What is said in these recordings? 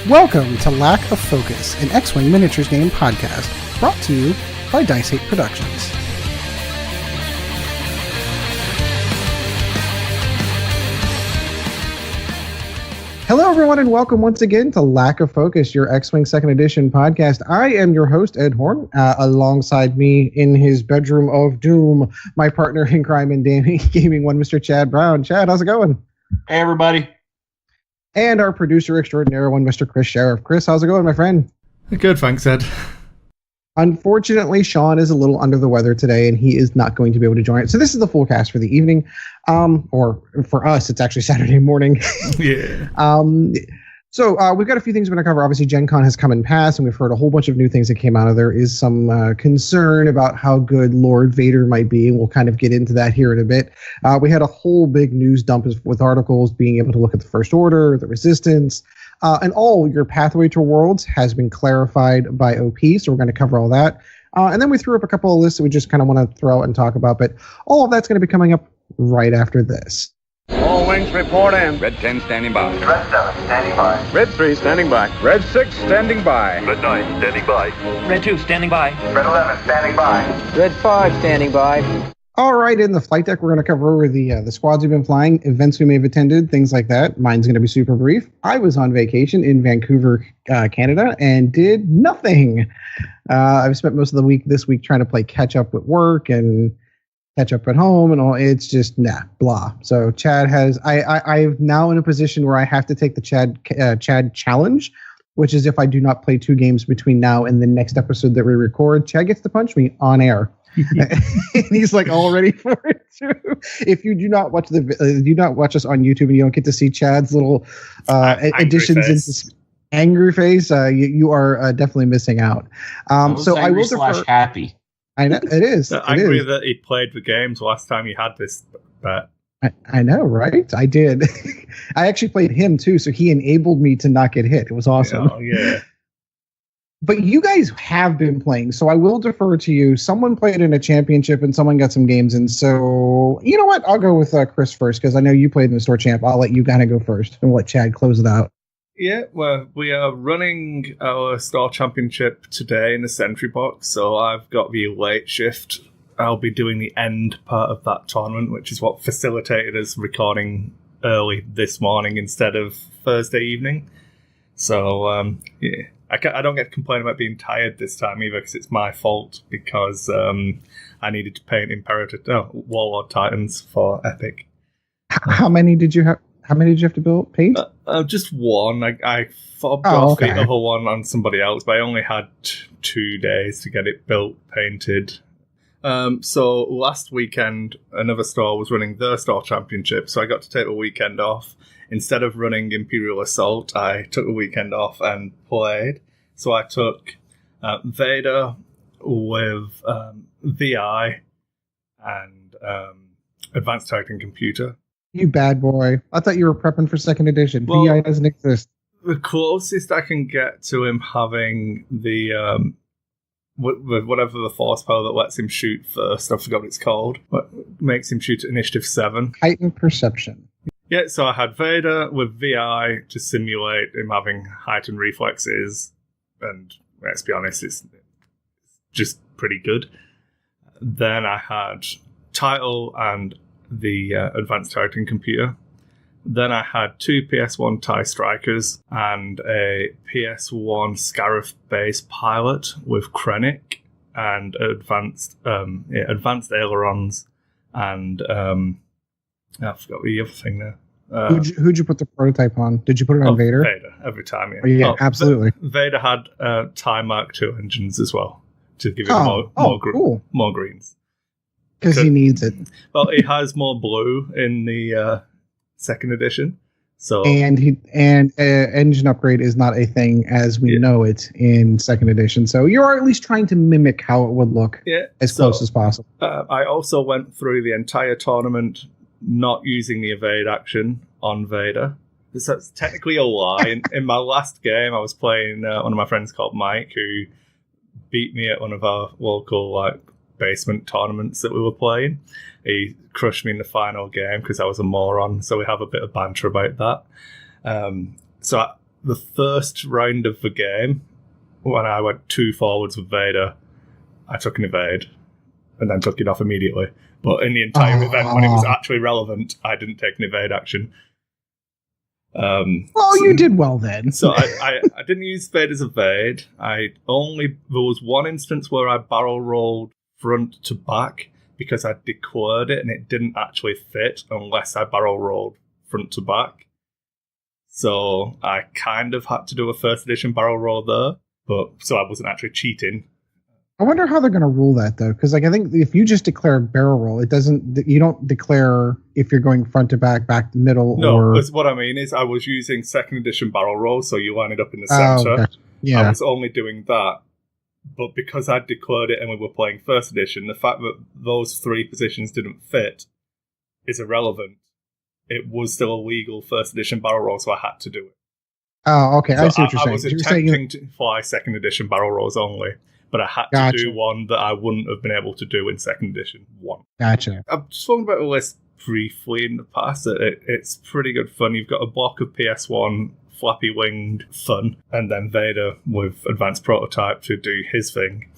Welcome to Lack of Focus, an X-Wing miniatures game podcast, brought to you by Dice 8 Productions. Hello, everyone, and welcome once again to Lack of Focus, your X-Wing 2nd Edition podcast. I am your host, Ed Horn. Alongside me in his bedroom of doom, my partner in crime and gaming one, Mr. Chad Brown. Chad, how's it going? Hey, everybody. And our producer extraordinaire one, Mr. Kris Sheriff. Kris, how's it going, my friend? Good, thanks, Ed. Unfortunately, Sean is a little under the weather today, and he is not going to be able to join it. So this is the full cast for the evening. Or for us, it's actually Saturday morning. Yeah. So we've got a few things we're going to cover. Obviously, Gen Con has come and passed, and we've heard a whole bunch of new things that came out of there. Is some concern about how good Lord Vader might be, and we'll kind of get into that here in a bit. We had a whole big news dump with articles being able to look at the First Order, the Resistance, and all your pathway to worlds has been clarified by OP, so we're going to cover all that. And then we threw up a couple of lists that we just kind of want to throw out and talk about, but all of that's going to be coming up right after this. All wings report in. Red 10 standing by. Red 7 standing by. Red 3 standing by. Red 6 standing by. Red 9 standing by. Red 2 standing by. Red 11 standing by. Red 5 standing by. All right, in the flight deck, we're going to cover over the squads we've been flying, events we may have attended, things like that. Mine's going to be super brief. I was on vacation in Vancouver, Canada, and did nothing. I've spent most of the week this week trying to play catch up with work and catch up at home and all. It's just blah. So Chad has I'm now in a position where I have to take the Chad challenge, which is if I do not play 2 games between now and the next episode that we record, Chad gets to punch me on air. And he's like all ready for it too. If you do not watch us on YouTube and you don't get to see Chad's little additions into angry face, you are definitely missing out. So I will defer. Happy. I know it is. I agree that he played the games last time he had this bet. I know, right? I did. I actually played him too, so he enabled me to not get hit. It was awesome. Oh, yeah. But you guys have been playing, so I will defer to you. Someone played in a championship and someone got some games in. So, you know what? I'll go with Kris first because I know you played in the store champ. I'll let you kind of go first and we'll let Chad close it out. Yeah, well, we are running our Star Championship today in the Sentry Box, so I've got the late shift. I'll be doing the end part of that tournament, which is what facilitated us recording early this morning instead of Thursday evening. So, yeah. I don't get to complain about being tired this time either because it's my fault because I needed to paint Warlord Titans for Epic. How many did you have? How many did you have to paint? Just one. I fobbed off the other one on somebody else, but I only had 2 days to get it built, painted. So last weekend, another store was running their Star Championship, so I got to take a weekend off. Instead of running Imperial Assault, I took a weekend off and played. So I took Vader with VI and Advanced Targeting Computer. You bad boy. I thought you were prepping for 2nd edition. Well, VI doesn't exist. The closest I can get to him having the whatever the force power that lets him shoot first, I forgot what it's called, what makes him shoot at Initiative 7. Heightened Perception. Yeah, so I had Vader with VI to simulate him having heightened reflexes, and let's be honest, it's just pretty good. Then I had Title and the Advanced Targeting Computer. Then I had 2 PS1 TIE Strikers and a PS1 Scarif-based pilot with Krennic and advanced ailerons and I forgot the other thing there. Who'd you put the prototype on? Did you put it on Vader? Vader, every time, yeah. Oh, yeah, absolutely. Vader had TIE Mark II engines as well, to give it cool. more greens. Because he needs it. Well, he has more blue in the 2nd edition. So and engine upgrade is not a thing as we know it in 2nd edition. So you're at least trying to mimic how it would look as close as possible. I also went through the entire tournament not using the evade action on Vader. That's technically a lie. In my last game, I was playing one of my friends called Mike, who beat me at one of our local basement tournaments that we were playing. He crushed me in the final game because I was a moron, so we have a bit of banter about that. So the first round of the game, when I went 2 forwards with Vader, I took an evade and then took it off immediately. But in the entire event, when it was actually relevant, I didn't take an evade action. You did well then. So I didn't use Vader's evade. There was one instance where I barrel rolled front to back because I declared it and it didn't actually fit unless I barrel rolled front to back. So I kind of had to do a first edition barrel roll there, so I wasn't actually cheating. I wonder how they're going to rule that though, because I think if you just declare a barrel roll, you don't declare if you're going front to back, back to middle. No, because what I mean is I was using second edition barrel roll, so you line it up in the center. Gotcha. Yeah. I was only doing that, but because I declared it and we were playing first edition, the fact that those 3 positions didn't fit is irrelevant. It was still a legal first edition barrel roll, so I had to do it. Oh, okay. So I see what you're saying. I was attempting to fly second edition barrel rolls only, but I had to do one that I wouldn't have been able to do in second edition 1. Gotcha. I've spoken about the list briefly in the past. It's pretty good fun. You've got a block of PS1 flappy winged fun, and then Vader with advanced prototype to do his thing.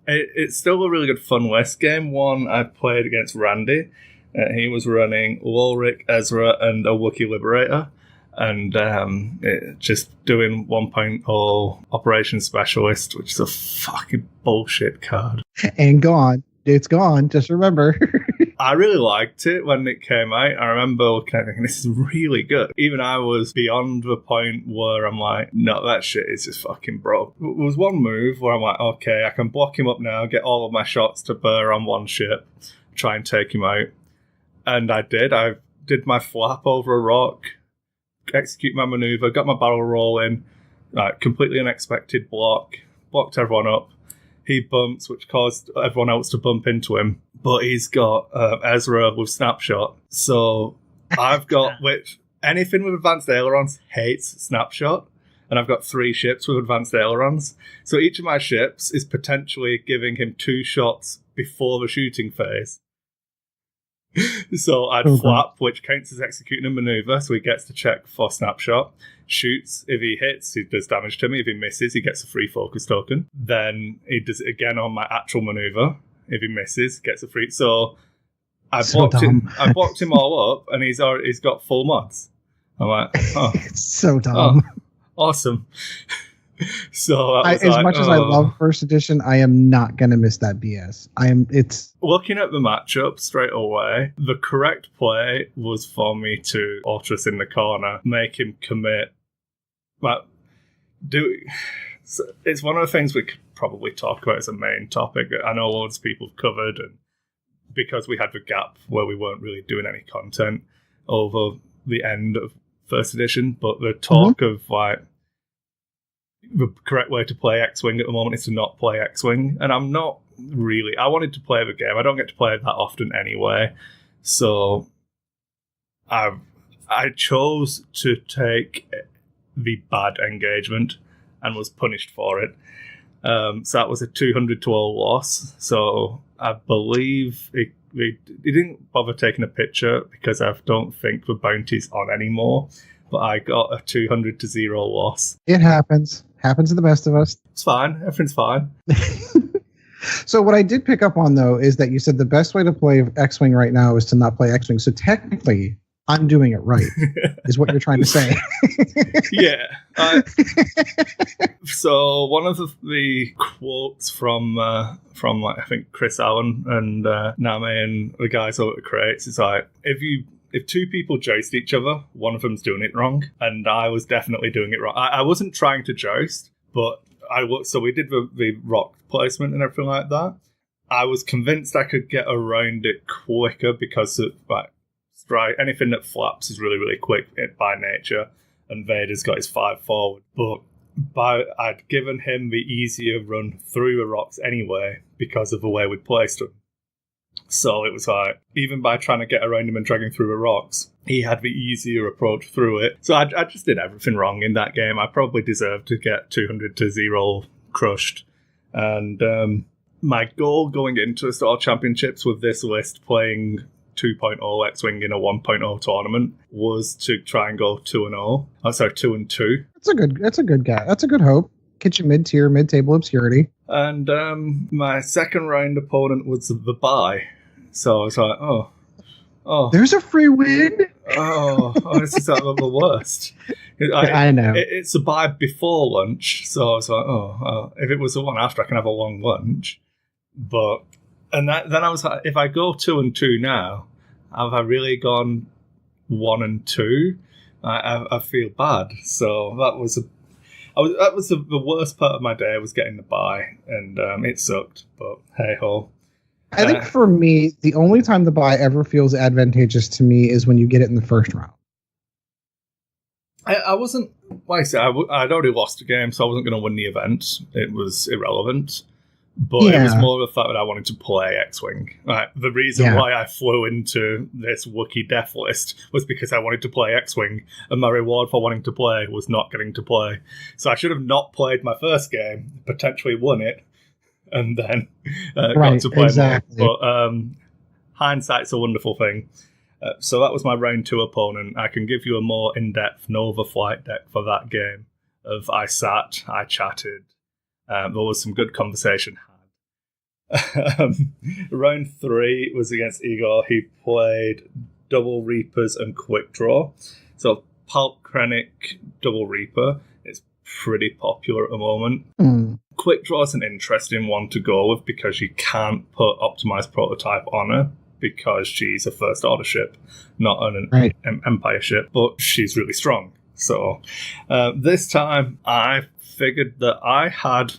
It's still a really good fun list. Game 1, I played against Randy. He was running Lulric, Ezra, and a Wookiee Liberator. And just doing 1.0 Operation Specialist, which is a fucking bullshit card. And gone. It's gone. Just remember. I really liked it when it came out. I remember looking at it thinking, this is really good. Even I was beyond the point where I'm like, no, that shit is just fucking broke. There was one move where I'm like, okay, I can block him up now, get all of my shots to bear on one ship, try and take him out. And I did. I did my flap over a rock, execute my maneuver, got my barrel roll in, completely unexpected blocked everyone up. He bumps, which caused everyone else to bump into him. But he's got Ezra with Snapshot. So I've got, anything with advanced ailerons hates Snapshot. And I've got 3 ships with advanced ailerons. So each of my ships is potentially giving him 2 shots before the shooting phase. So I'd flap, which counts as executing a maneuver, so he gets to check for Snapshot. Shoots. If he hits, he does damage to me. If he misses, he gets a free focus token. Then he does it again on my actual maneuver. If he misses, gets a free. So I blocked him all up, and he's got full mods. I'm like, oh, it's so dumb. Oh, awesome. So as much as I love first edition, I am not going to miss that BS. It's looking at the matchup straight away. The correct play was for me to Ultras in the corner, make him commit. But it's one of the things we could probably talk about as a main topic. I know loads of people have covered, and because we had the gap where we weren't really doing any content over the end of first edition, but the talk of like the correct way to play X-Wing at the moment is to not play X-Wing, and I'm not really. I wanted to play the game. I don't get to play it that often anyway, so I chose to take the bad engagement and was punished for it. So that was a 200-0 loss. So I believe he didn't bother taking a picture because I don't think the bounty's on anymore. But I got a 200-0 loss. It happens. Happens to the best of us. It's fine. Everything's fine. So what I did pick up on, though, is that you said the best way to play X-Wing right now is to not play X-Wing. So technically, I'm doing it right, is what you're trying to say. Yeah. So one of the quotes from like, I think Chris Allen and Name and the guys over at Crates is like, if 2 people joust each other, one of them's doing it wrong, and I was definitely doing it wrong. I wasn't trying to joust, but so we did the rock placement and everything like that. I was convinced I could get around it quicker because of anything that flaps is really, really quick by nature, and Vader's got his 5 forward. But I'd given him the easier run through the rocks anyway because of the way we placed them. So it was like, even by trying to get around him and dragging through the rocks, he had the easier approach through it. So I just did everything wrong in that game. I probably deserved to get 200-0 crushed. And my goal going into the Star Championships with this list, playing 2.0 X-Wing in a 1.0 tournament was to try and go 2-0. Oh, sorry, 2-2. That's a good guy. That's a good hope. Get you mid-tier, mid-table obscurity. And my second round opponent was the bye. So I was like, oh. There's a free win. This is the worst. I know. It's a bye before lunch, so I was like, if it was the one after, I can have a long lunch. But then I was like, if I go 2-2 now, have I really gone 1-2? I feel bad. So that was the worst part of my day. Was getting the bye, and it sucked. But hey ho. I think for me, the only time the bye ever feels advantageous to me is when you get it in the first round. I wasn't, like I said, I'd already lost the game, so I wasn't going to win the event. It was irrelevant. But it was more of the fact that I wanted to play X-Wing. The reason why I flew into this Wookiee death list was because I wanted to play X-Wing, and my reward for wanting to play was not getting to play. So I should have not played my first game, potentially won it, and then got to play exactly. more. But hindsight's a wonderful thing. So that was my round 2 opponent. I can give you a more in-depth Nova flight deck for that game. I sat, I chatted. There was some good conversation had. Round 3 was against Igor. He played Double Reapers and Quick Draw. So Pulp Krennic Double Reaper is pretty popular at the moment. Quick Draw is an interesting one to go with because you can't put Optimized Prototype on her because she's a First Order ship, not an Empire ship, but she's really strong. So this time I figured that I had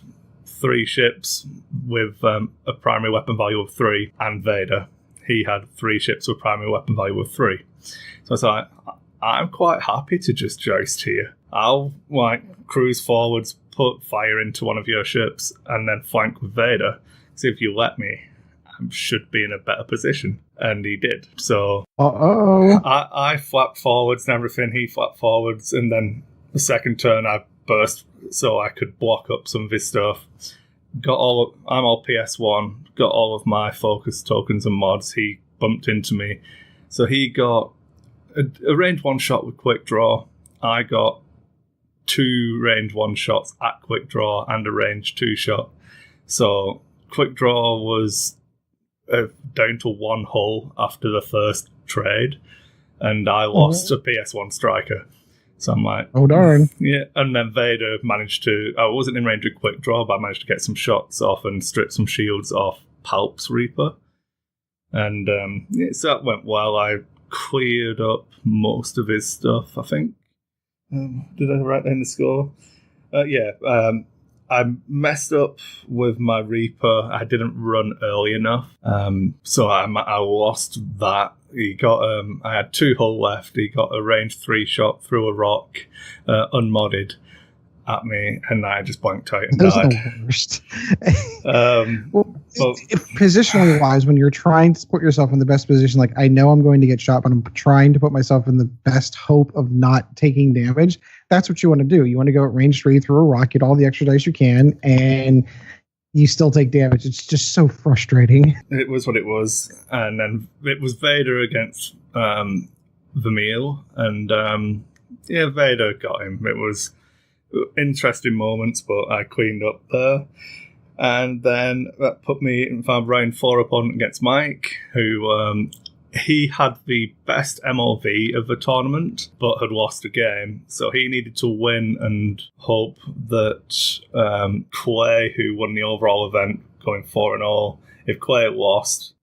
3 ships with a primary weapon value of 3 and Vader. He had 3 ships with primary weapon value of 3. So I was like, I'm quite happy to just joust here. I'll cruise forwards, put fire into one of your ships, and then flank with Vader. See if you let me. I should be in a better position. And he did. So I flapped forwards and everything. He flapped forwards, and then the second turn I burst so I could block up some of his stuff. I'm all PS1, got all of my focus tokens and mods. He bumped into me. So he got a range 1 shot with Quick Draw. I got 2 range 1 shots at Quick Draw and a range 2 shot. So Quick Draw was down to 1 hull after the first trade, and I lost a PS1 striker. So I'm like, oh darn. Yeah, and then Vader managed to, I wasn't in range of Quick Draw, but I managed to get some shots off and strip some shields off Palp's Reaper. And so that went well. I cleared up most of his stuff, I think. Did I write down the score? I messed up with my Reaper. I didn't run early enough, so I lost that. He got I had 2 hull left. He got a range 3 shot through a rock, unmodded, at me, and I just blanked out and died. The worst. Positionally wise, when you're trying to put yourself in the best position, like I know I'm going to get shot, but I'm trying to put myself in the best hope of not taking damage. That's what you want to do. You want to go at range 3 through a rock, get all the extra dice you can, and you still take damage. It's just so frustrating. It was what it was. And then it was Vader against Vermeil. And Vader got him. It was interesting moments, but I cleaned up there. And then that put me in round 4 opponent against Mike, who he had the best MLV of the tournament, but had lost a game. So he needed to win and hope that Clay, who won the overall event, going 4-0, if Clay lost,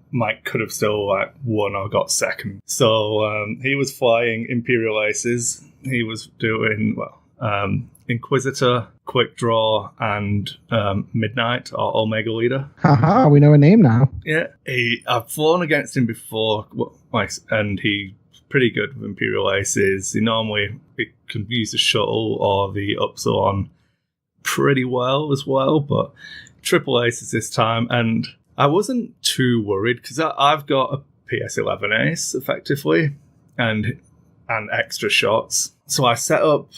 Mike could have still won or got second. So he was flying Imperial Aces. He was doing, Inquisitor, Quick Draw, and Midnight, or Omega Leader. Haha, we know a name now. Yeah, I've flown against him before, and he's pretty good with Imperial Aces. He normally can use the shuttle or the Upsilon pretty well as well, but triple aces this time, and I wasn't too worried because I've got a PS11 ace, effectively, and extra shots. So I set up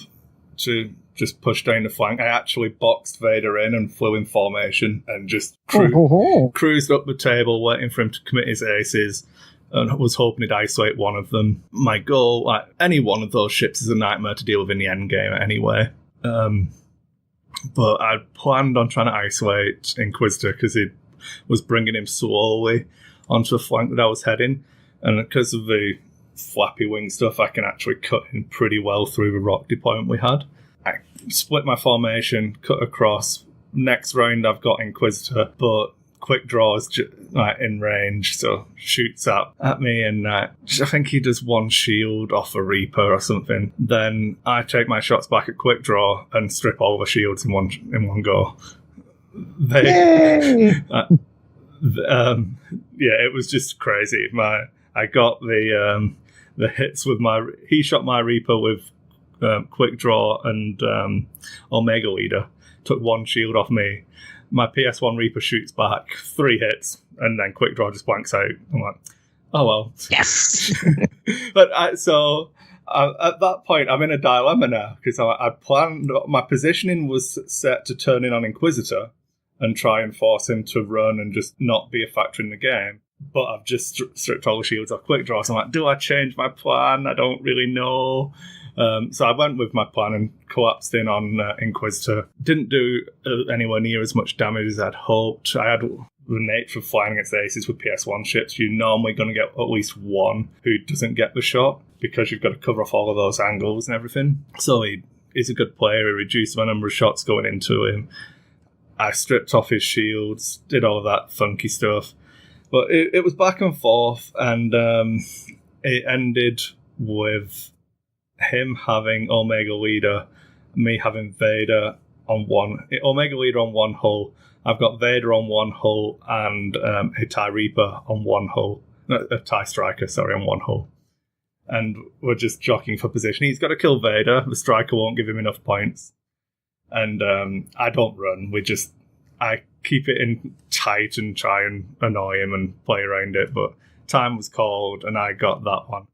to just push down the flank. I actually boxed Vader in and flew in formation and just cruised up the table, waiting for him to commit his aces. and I was hoping to isolate one of them. My goal, like any one of those ships, is a nightmare to deal with in the end game anyway. But I planned on trying to isolate Inquisitor because it was bringing him slowly onto the flank that I was heading, and because of the flappy wing stuff, I can actually cut in pretty well through the rock deployment we had. I split my formation, cut across. Next round, I've got Inquisitor, but quick draw is in range, so shoots up at me, and I think he does one shield off a Reaper or something. Then I take my shots back at quick draw and strip all the shields in one go. Yay! It was just crazy. I got the hits with he shot my Reaper with quick draw and Omega Leader. Took one shield off me. My PS1 Reaper shoots back 3 hits, and then quick draw just blanks out. I'm like, oh well. Yes. But at that point, I'm in a dilemma now because I planned. My positioning was set to turn in on Inquisitor and try and force him to run and just not be a factor in the game. But I've just stripped all the shields off quick draw. So I'm like, do I change my plan? I don't really know. So I went with my plan and collapsed in on Inquisitor. Didn't do anywhere near as much damage as I'd hoped. I had the nature of flying against aces with PS1 ships. You're normally going to get at least one who doesn't get the shot because you've got to cover off all of those angles and everything. So he's a good player. He reduced my number of shots going into him. I stripped off his shields, did all of that funky stuff. But it was back and forth, and it ended with him having Omega Leader, me having Vader on one. Omega Leader on one hull. I've got Vader on one hull and a TIE Reaper on one hull. No, a TIE Striker, sorry, on one hull. And we're just jockeying for position. He's got to kill Vader. The Striker won't give him enough points. And I don't run. I keep it in tight and try and annoy him and play around it. But time was called, and I got that one.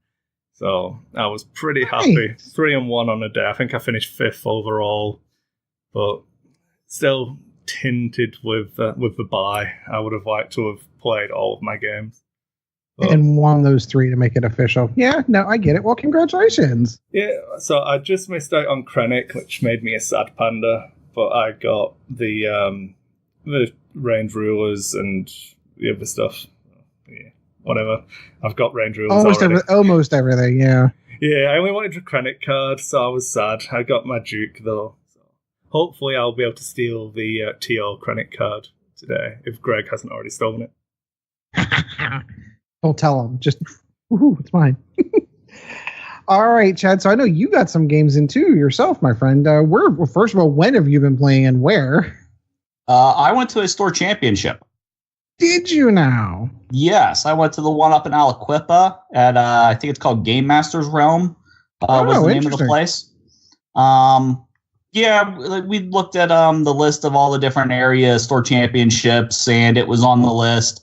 So I was pretty happy. 3-1 on a day. I think I finished 5th overall, but still tinted with the bye. I would have liked to have played all of my games. But, and won those 3 to make it official. Yeah, no, I get it. Well, congratulations. Yeah, so I just missed out on Krennic, which made me a sad panda, but I got the range rulers and the other stuff. Yeah. Whatever. I've got range rulers almost everything, yeah. Yeah, I only wanted a Krennic card, so I was sad. I got my Duke, though. So hopefully I'll be able to steal the TO Krennic card today, if Greg hasn't already stolen it. Don't tell him. Just, it's mine. All right, Chad, so I know you got some games in too yourself, my friend. First of all, when have you been playing and where? I went to a store championship. Did you now? Yes, I went to the one up in Aliquippa at I think it's called Game Masters Realm. Was the name of the place. Yeah, we looked at the list of all the different area store championships, and it was on the list.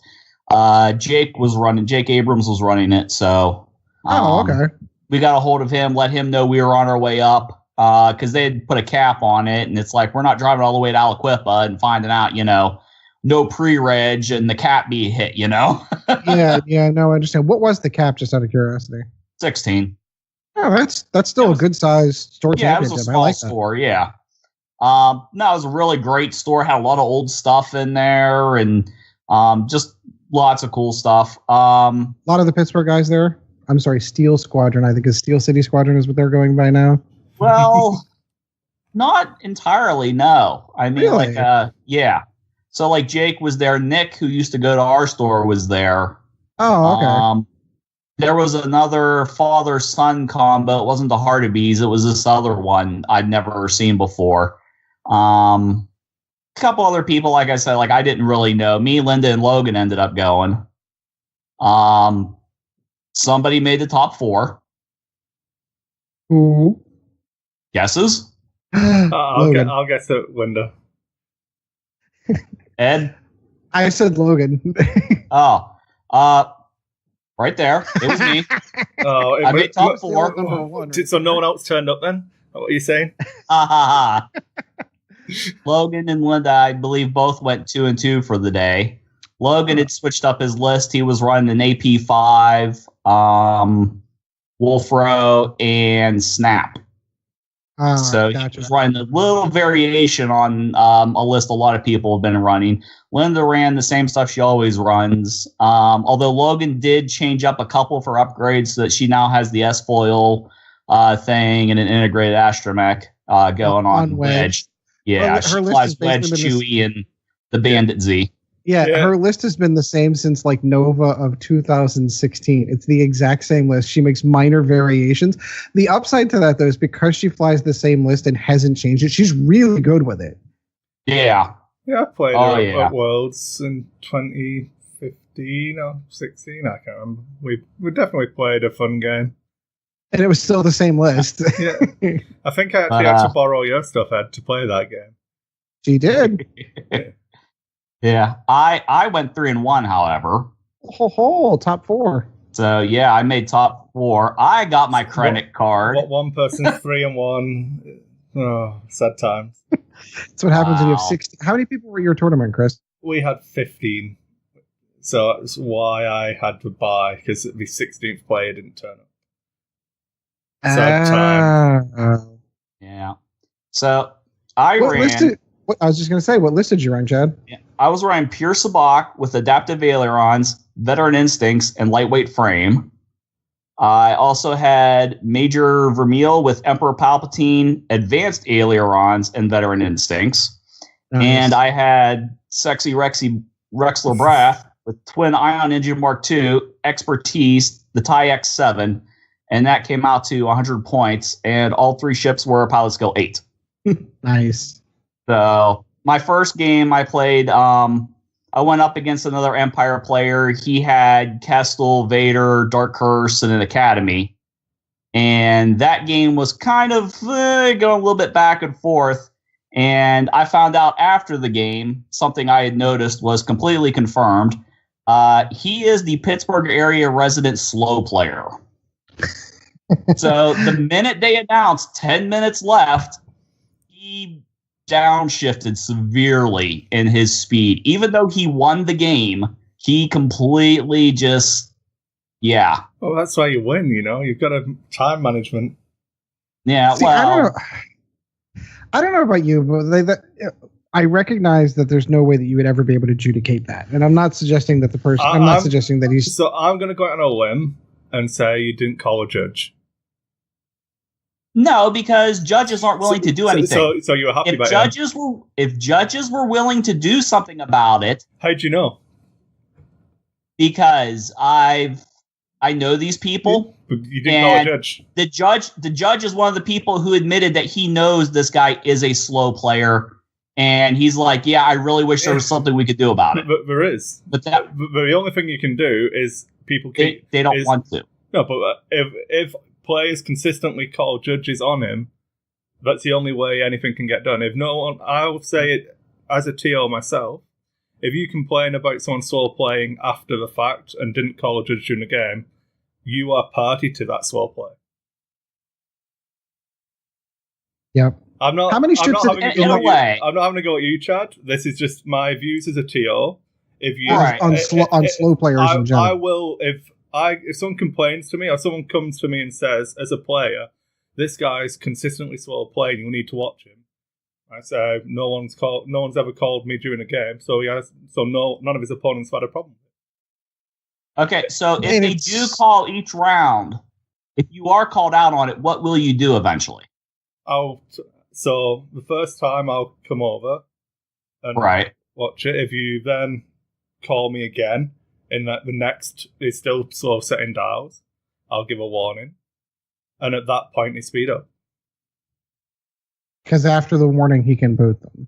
Jake Abrams was running it, so okay. We got a hold of him, let him know we were on our way up, because they had put a cap on it, and it's like we're not driving all the way to Aliquippa and finding out, no pre-reg and the cap be hit, yeah, no, I understand. What was the cap, just out of curiosity? 16. Oh, that's still a good size store championship. Yeah, it was a small store, yeah. No, it was a really great store. Had a lot of old stuff in there, and just lots of cool stuff. A lot of the Pittsburgh guys there. I'm sorry, Steel Squadron. I think is Steel City Squadron is what they're going by now. Well, not entirely. No, I mean, really? yeah. So, like, Jake was there. Nick, who used to go to our store, was there. Oh, okay. There was another father-son combo. It wasn't the Hardabees. It was this other one I'd never seen before. A couple other people, like I said, I didn't really know. Me, Linda, and Logan ended up going. Somebody made the top 4. Who? Guesses? I'll guess it, Linda. Ed? I said Logan. Right there. It was me. I made top 4. Number 1, right? So no one else turned up then? What are you saying? Logan and Linda, I believe, both went 2-2 for the day. Logan had switched up his list. He was running an AP5, Wolfro, and Snap. So gotcha. he was running a little variation on a list a lot of people have been running. Linda ran the same stuff she always runs. Although Logan did change up a couple for upgrades so that she now has the S-foil thing and an integrated astromech going on Wedge. Yeah, she flies Wedge, Chewie, and the Bandit Z. Yeah, her list has been the same since like Nova of 2016. It's the exact same list. She makes minor variations. The upside to that, though, is because she flies the same list and hasn't changed it, she's really good with it. Yeah. Yeah, I played her at Worlds in 2015 or 16. I can't remember. We definitely played a fun game. And it was still the same list. Yeah. I think I actually had to borrow your stuff, Ed, to play that game. She did. Yeah, I went 3-1, however. Top 4. So yeah, I made top 4. I got my credit card. What one person's 3-1? Oh, sad times. That's what happens when you have 60. How many people were at your tournament, Chris? We had 15, so that's why I had to buy, because the 16th player didn't turn up. Sad time. Yeah. So I ran. I was just going to say, what list did you run, Chad? Yeah, I was running Pure Sabacc with adaptive ailerons, veteran instincts, and lightweight frame. I also had Major Vermeil with Emperor Palpatine, advanced ailerons, and veteran instincts. Nice. And I had Sexy Rexy Rexler Brath with twin ion engine Mark II, expertise, the TIE X7, and that came out to 100 points, and all 3 ships were pilot skill 8. Nice. So my first game I played, I went up against another Empire player. He had Kestel, Vader, Dark Curse, and an Academy. And that game was kind of going a little bit back and forth. And I found out after the game, something I had noticed was completely confirmed. He is the Pittsburgh area resident slow player. So the minute they announced 10 minutes left, he downshifted severely in his speed. Even though he won the game, he completely just, yeah. Well, that's why you win, you know? You've got a time management. Yeah, See, well. I don't know about you, but I recognize that there's no way that you would ever be able to adjudicate that. And I'm not suggesting that I'm not suggesting that he's... So I'm going to go out on a limb and say you didn't call a judge. No, because judges aren't willing to do anything. So you were happy about it? If judges were willing to do something about it... How'd you know? Because I know these people. You didn't call a judge. The judge is one of the people who admitted that he knows this guy is a slow player. And he's like, yeah, I really wish there was something we could do about it. But there is. But the only thing you can do is people keep... They don't want to. No, but if players consistently call judges on him, that's the only way anything can get done. If no one, I'll say it as a TO myself, if you complain about someone slow playing after the fact and didn't call a judge during the game, you are party to that slow play. Yep. I'm not. How many ships I'm not having to go at you, Chad. This is just my views as a TO. If you on slow players in general, I will if someone complains to me or someone comes to me and says, as a player, this guy's consistently slow playing, you need to watch him. I say no one's ever called me during a game, so none of his opponents have had a problem. Okay, so if they do call each round, if you are called out on it, what will you do eventually? So the first time I'll come over and watch it. If you then call me again, and that the next is still slow setting dials, I'll give a warning. And at that point, they speed up. Because after the warning, he can boot them.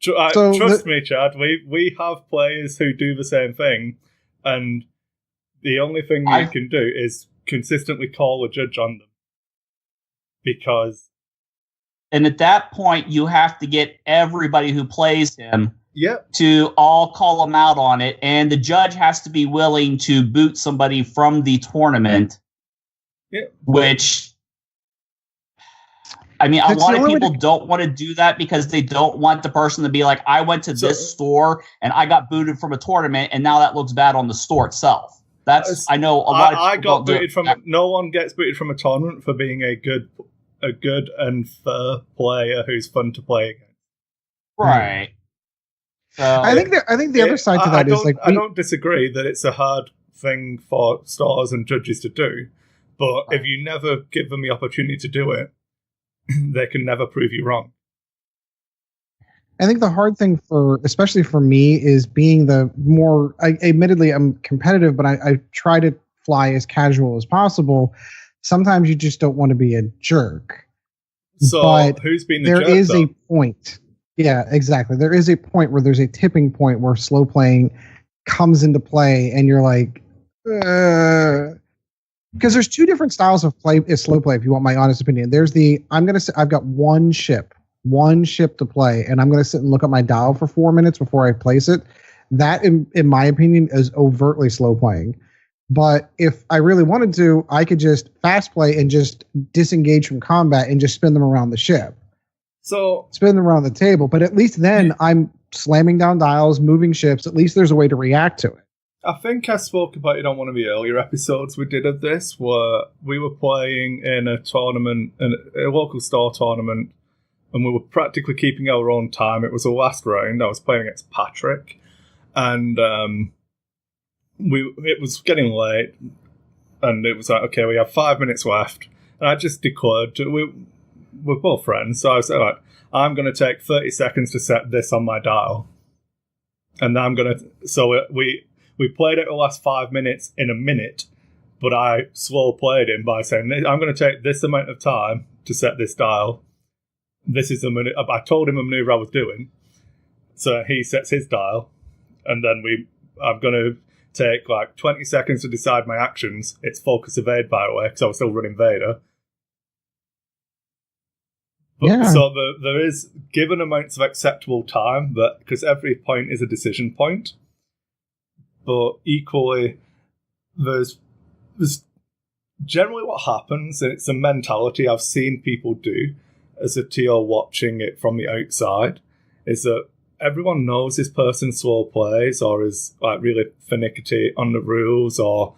Trust me, Chad, we have players who do the same thing, and the only thing you can do is consistently call a judge on them. Because... And at that point, you have to get everybody who plays him Yep. to all call them out on it, and the judge has to be willing to boot somebody from the tournament, yep. Which I mean, a That's lot the of only way people to- don't want to do that because they don't want the person to be like, I went to this store and I got booted from a tournament, and now that looks bad on the store itself. That's I know a lot of people I got don't do booted it. from. No one gets booted from a tournament for being a good and fair player who's fun to play against. Right. So, I think the other side to that is like I don't disagree that it's a hard thing for stars and judges to do, but if you never give them the opportunity to do it, they can never prove you wrong. I think the hard thing especially for me, is being the more. Admittedly, I'm competitive, but I try to fly as casual as possible. Sometimes you just don't want to be a jerk. So but who's been the there jerk, is though? a point. Yeah, exactly. There is a point where there's a tipping point where slow playing comes into play, and you're like, because there's two different styles of play. Is slow play, if you want my honest opinion. There's I've got one ship to play, and I'm gonna sit and look at my dial for 4 minutes before I place it. That, in my opinion, is overtly slow playing. But if I really wanted to, I could just fast play and just disengage from combat and just spin them around the ship. So Spin them around the table. But at least then I'm slamming down dials, moving ships. At least there's a way to react to it. I think I spoke about it on one of the earlier episodes we did of this, where we were playing in a tournament, a local store tournament, and we were practically keeping our own time. It was the last round. I was playing against Patrick, and it was getting late, and it was like, okay, we have 5 minutes left, and I just declared we're both friends, so I was like, I'm going to take 30 seconds to set this on my dial, and I'm going to. So we played it the last 5 minutes in a minute, but I slow played him by saying, I'm going to take this amount of time to set this dial. This is the minute. I told him a maneuver I was doing, so he sets his dial, and then I'm going to take like 20 seconds to decide my actions. It's focus evade, by the way, because I was still running Vader. But, Yeah. So there is given amounts of acceptable time, but because every point is a decision point. But equally, there's generally what happens, and it's a mentality I've seen people do as a TO watching it from the outside, is that everyone knows this person slow plays or is like really finicky on the rules, or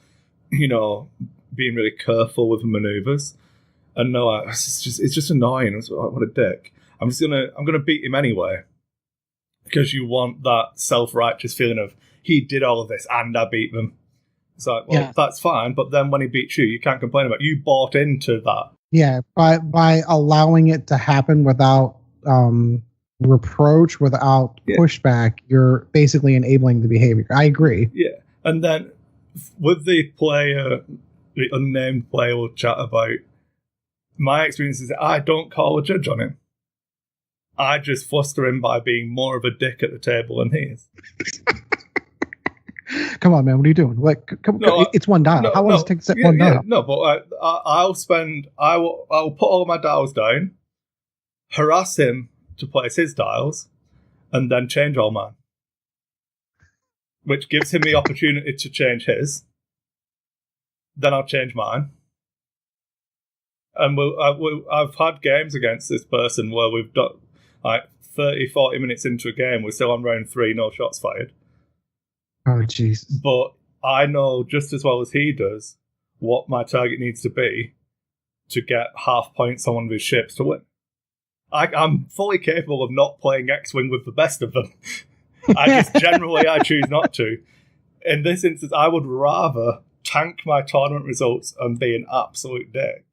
being really careful with maneuvers. And no, it's just annoying. It's like, what a dick. I'm gonna beat him anyway, because you want that self-righteous feeling of, he did all of this and I beat them. It's like, well, That's fine, but then when he beats you can't complain about it. You bought into that. Yeah, by allowing it to happen without reproach, without pushback, you're basically enabling the behavior. I agree. Yeah, and then with the unnamed player we'll chat about, my experience is that I don't call a judge on him. I just fluster him by being more of a dick at the table than he is. Come on, man. What are you doing? It's one dial. How long does it take to set one dial? No, but I'll put all my dials down, harass him to place his dials, and then change all mine, which gives him the opportunity to change his. Then I'll change mine. And I've had games against this person where we've done like 30, 40 minutes into a game, we're still on round 3, no shots fired. Oh, jeez. But I know just as well as he does what my target needs to be to get half points on one of his ships to win. I'm fully capable of not playing X-Wing with the best of them. I choose not to. In this instance, I would rather tank my tournament results and be an absolute dick.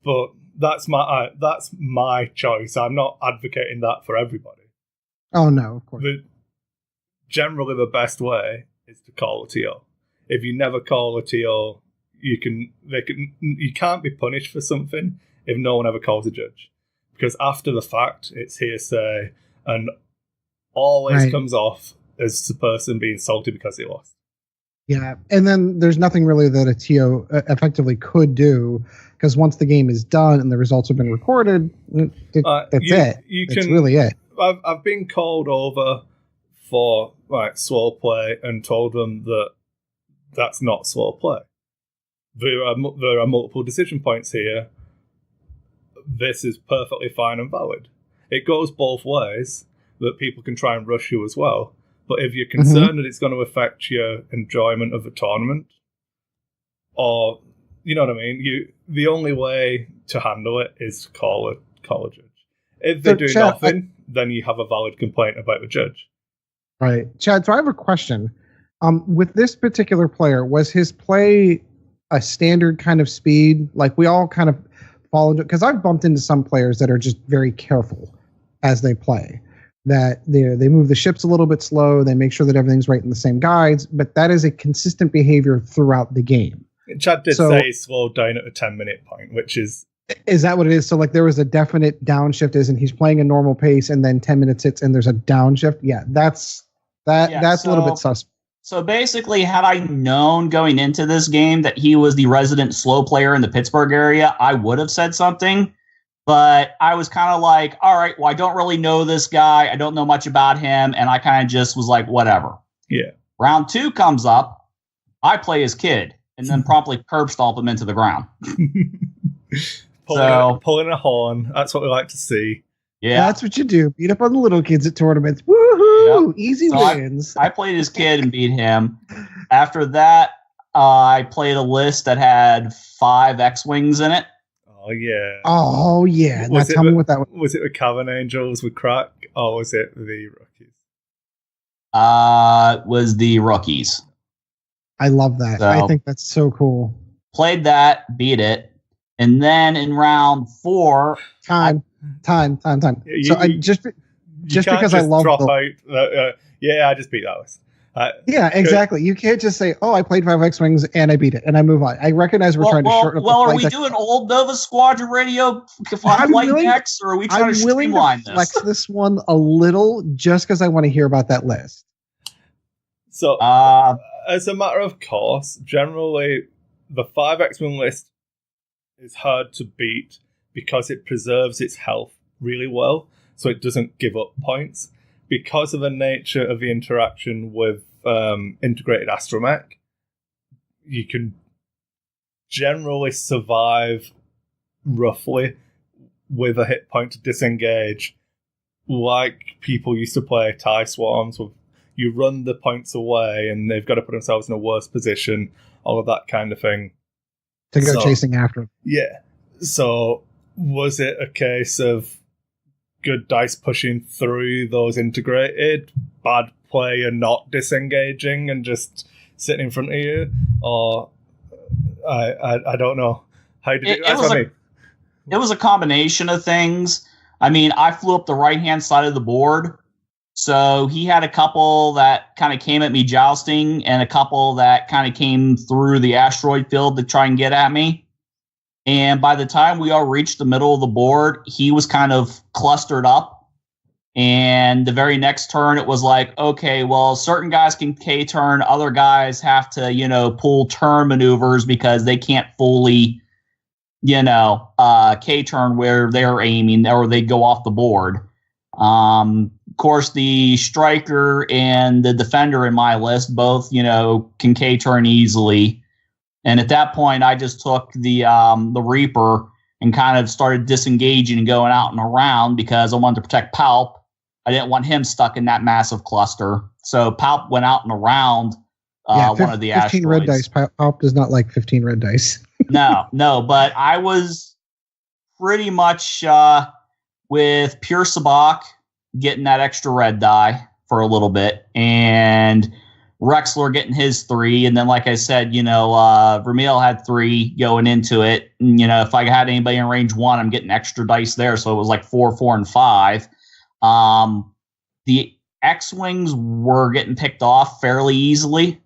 But that's my choice. I'm not advocating that for everybody. Oh no, of course. Generally, the best way is to call a TO. If you never call a TO, you can't be punished for something if no one ever calls a judge, because after the fact, it's hearsay and always comes off as the person being salty because they lost. Yeah, and then there's nothing really that a TO effectively could do, because once the game is done and the results have been recorded, that's really it. I've been called over for slow play and told them that that's not slow play. There are multiple decision points here. this is perfectly fine and valid. It goes both ways, that people can try and rush you as well. But if you're concerned that it's going to affect your enjoyment of the tournament, or, you know what I mean, the only way to handle it is to call a judge. If they do nothing, then you have a valid complaint about the judge. Right. Chad, so I have a question. With this particular player, was his play a standard kind of speed? Like, we all kind of followed it? Because I've bumped into some players that are just very careful as they play. That they move the ships a little bit slow, they make sure that everything's right in the same guides, but that is a consistent behavior throughout the game. Chad did say he slowed down at the 10-minute point, which is... Is that what it is? So, like, there was a definite downshift, and he's playing a normal pace, and then 10 minutes hits, and there's a downshift? Yeah, that's a little bit suspect. So basically, had I known going into this game that he was the resident slow player in the Pittsburgh area, I would have said something. But I was kind of like, all right, well, I don't really know this guy. I don't know much about him. And I kind of just was like, whatever. Yeah. Round 2 comes up. I play his kid and then promptly curb stomp him into the ground. Pulling a horn. That's what we like to see. Yeah, that's what you do. Beat up on the little kids at tournaments. Woohoo! Yep. Easy wins. I played his kid and beat him. After that, I played a list that had 5 X-Wings in it. Oh, yeah. Oh, yeah. Now tell me what that was. Was it the Cavern Angels with Crack, or was it the Rookies? Was the Rookies. I love that. So, I think that's so cool. Played that, beat it. And then in round 4... Time. Just because I love I just beat that list. Yeah, exactly. You can't just say, "Oh, I played 5 X-Wings and I beat it," and I move on. I recognize we're trying to shorten up the are we doing old Nova Squadron Radio flight decks, or are we trying to streamline this? Flex this one a little, just because I want to hear about that list. So, as a matter of course, generally, the 5 X-Wing list is hard to beat because it preserves its health really well, so it doesn't give up points. Because of the nature of the interaction with integrated astromech, you can generally survive roughly with a hit point to disengage, like people used to play TIE Swarms with. You run the points away and they've got to put themselves in a worse position, all of that kind of thing. To go chasing after them. Yeah. So was it a case of good dice pushing through those integrated, bad play and not disengaging and just sitting in front of you? Or I don't know. How did it was a combination of things. I mean, I flew up the right-hand side of the board, so he had a couple that kind of came at me jousting and a couple that kind of came through the asteroid field to try and get at me. And by the time we all reached the middle of the board, he was kind of clustered up. And the very next turn, it was like, okay, well, certain guys can K-turn. Other guys have to, pull turn maneuvers because they can't fully, K-turn where they're aiming or they go off the board. Of course, the striker and the defender in my list both, can K-turn easily. And at that point, I just took the Reaper and kind of started disengaging and going out and around because I wanted to protect Palp. I didn't want him stuck in that massive cluster. So Palp went out and around one of the 15 asteroids. Red dice. Palp does not like 15 red dice. No, but I was pretty much with Pure Sabak getting that extra red die for a little bit. And Rexler getting his 3, and then, like I said, Vermeil had 3 going into it. And, if I had anybody in range 1, I'm getting extra dice there, so it was like 4, 4, and 5. The X-Wings were getting picked off fairly easily,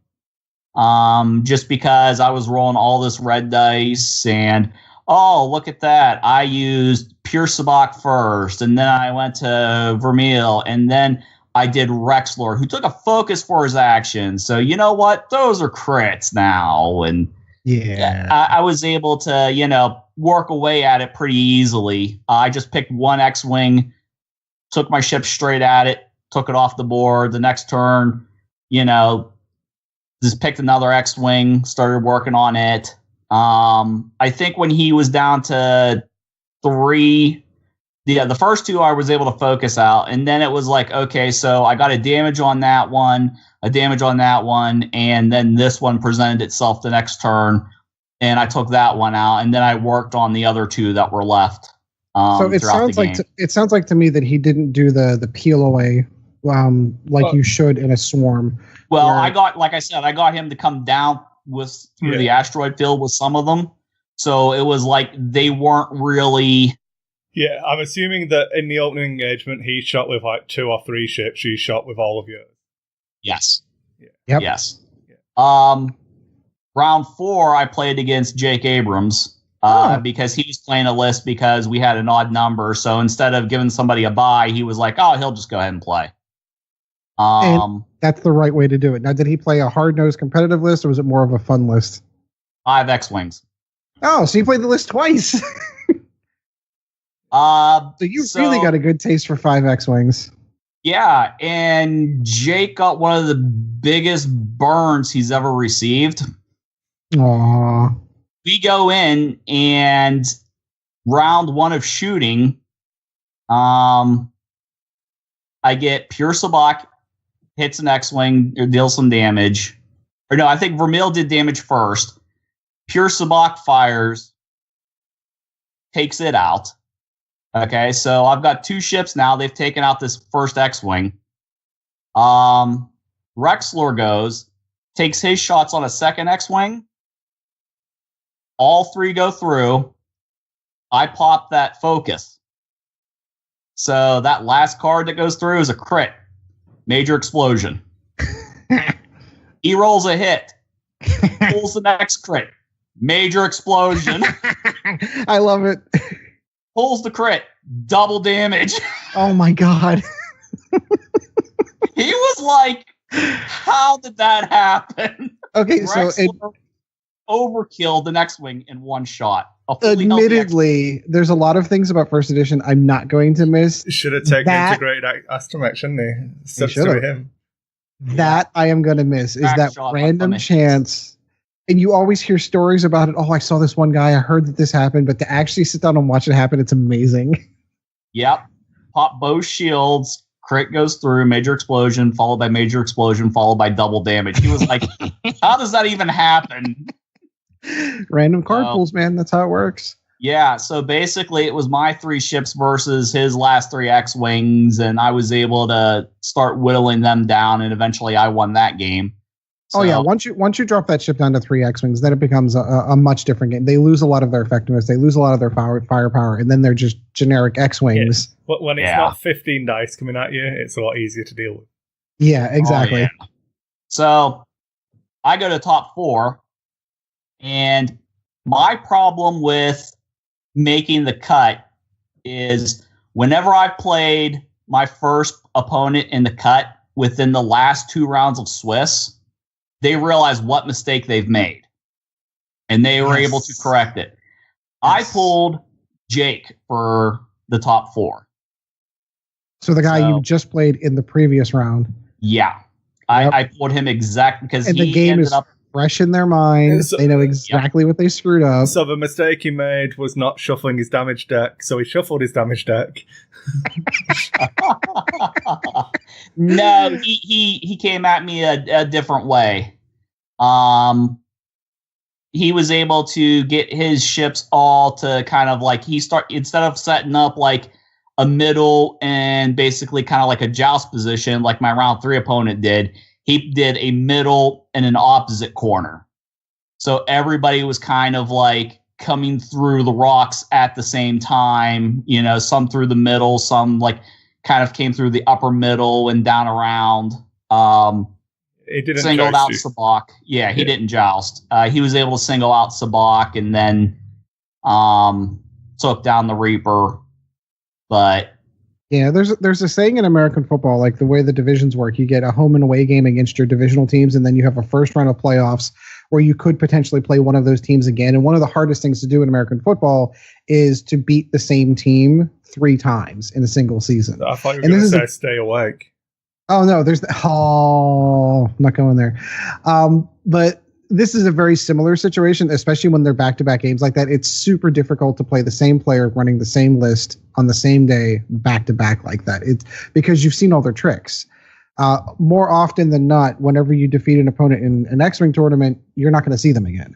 just because I was rolling all this red dice, and, oh, look at that. I used Pure Sabak first, and then I went to Vermeil, and then I did Rexler, who took a focus for his action. So you know what? Those are crits now. And I was able to, work away at it pretty easily. I just picked one X-Wing, took my ship straight at it, took it off the board. The next turn, just picked another X-Wing, started working on it. I think when he was down to 3. Yeah, the first 2 I was able to focus out, and then it was like, okay, so I got a damage on that one, a damage on that one, and then this one presented itself the next turn, and I took that one out, and then I worked on the other 2 that were left. So it sounds like to me that he didn't do the peel away you should in a swarm. Well, I got him to come down through the asteroid field with some of them, so it was like they weren't really. Yeah, I'm assuming that in the opening engagement, he shot with like 2 or 3 ships. You shot with all of yours. Yes. Yeah. Yep. Yes. Yeah. Round 4, I played against Jake Abrams because he was playing a list because we had an odd number. So instead of giving somebody a bye, he was like, "Oh, he'll just go ahead and play." And that's the right way to do it. Now, did he play a hard-nosed competitive list, or was it more of a fun list? 5 X-Wings. Oh, so you played the list twice. So you really got a good taste for 5 X-Wings. Yeah, and Jake got one of the biggest burns he's ever received. Aww. We go in, and round 1 of shooting, I get Pure Sabak, hits an X-Wing, or deals some damage. Or no, I think Vermeil did damage first. Pure Sabak fires, takes it out. Okay, so I've got 2 ships now. They've taken out this first X-Wing. Rexler goes, takes his shots on a second X-Wing. All 3 go through. I pop that focus. So that last card that goes through is a crit. Major explosion. He rolls a hit. Pulls the next crit. Major explosion. I love it. Pulls the crit. Double damage. Oh my god. He was like, how did that happen? Okay, Rexler overkilled the next wing in 1 shot. Admittedly, there's a lot of things about first edition I'm not going to miss. Should have taken integrated astromech, shouldn't he? Substitute him. That I am going to miss is that random chance. And you always hear stories about it. Oh, I saw this one guy. I heard that this happened. But to actually sit down and watch it happen, it's amazing. Yep. Pop both shields. Crit goes through. Major explosion, followed by major explosion, followed by double damage. He was like, how does that even happen? Random card pulls, man. That's how it works. Yeah, so basically it was my 3 ships versus his last 3 X-Wings, and I was able to start whittling them down, and eventually I won that game. So, oh yeah, once you drop that ship down to 3 X-Wings, then it becomes a much different game. They lose a lot of their effectiveness, they lose a lot of their firepower, and then they're just generic X-Wings. Yeah. When it's not 15 dice coming at you, it's a lot easier to deal with. Yeah, exactly. Oh, yeah. So I go to top 4, and my problem with making the cut is whenever I played my first opponent in the cut within the last 2 rounds of Swiss, they realize what mistake they've made, and they were able to correct it. I pulled Jake for the top 4. So the guy you just played in the previous round. Yeah. Yep. I pulled him exactly because the game is fresh in their mind. So, they know exactly what they screwed up. So the mistake he made was not shuffling his damage deck, so he shuffled his damage deck. No, he came at me a different way. He was able to get his ships all to kind of like instead of setting up like a middle and basically kind of like a joust position like my round 3 opponent did, he did a middle and an opposite corner. So everybody was kind of like coming through the rocks at the same time, you know, some through the middle, some like kind of came through the upper middle and down around. He didn't singled out Sabak. Yeah, he didn't joust. He was able to single out Sabak and then took down the Reaper. But yeah, there's a saying in American football, like the way the divisions work, you get a home and away game against your divisional teams, and then you have a first round of playoffs where you could potentially play one of those teams again. And one of the hardest things to do in American football is to beat the same team 3 times in a single season. I thought you were going to say stay awake. Oh no, I'm not going there. But this is a very similar situation, especially when they're back-to-back games like that. It's super difficult to play the same player running the same list on the same day back-to-back like that. It's because you've seen all their tricks. More often than not, whenever you defeat an opponent in an X-Wing tournament, you're not going to see them again.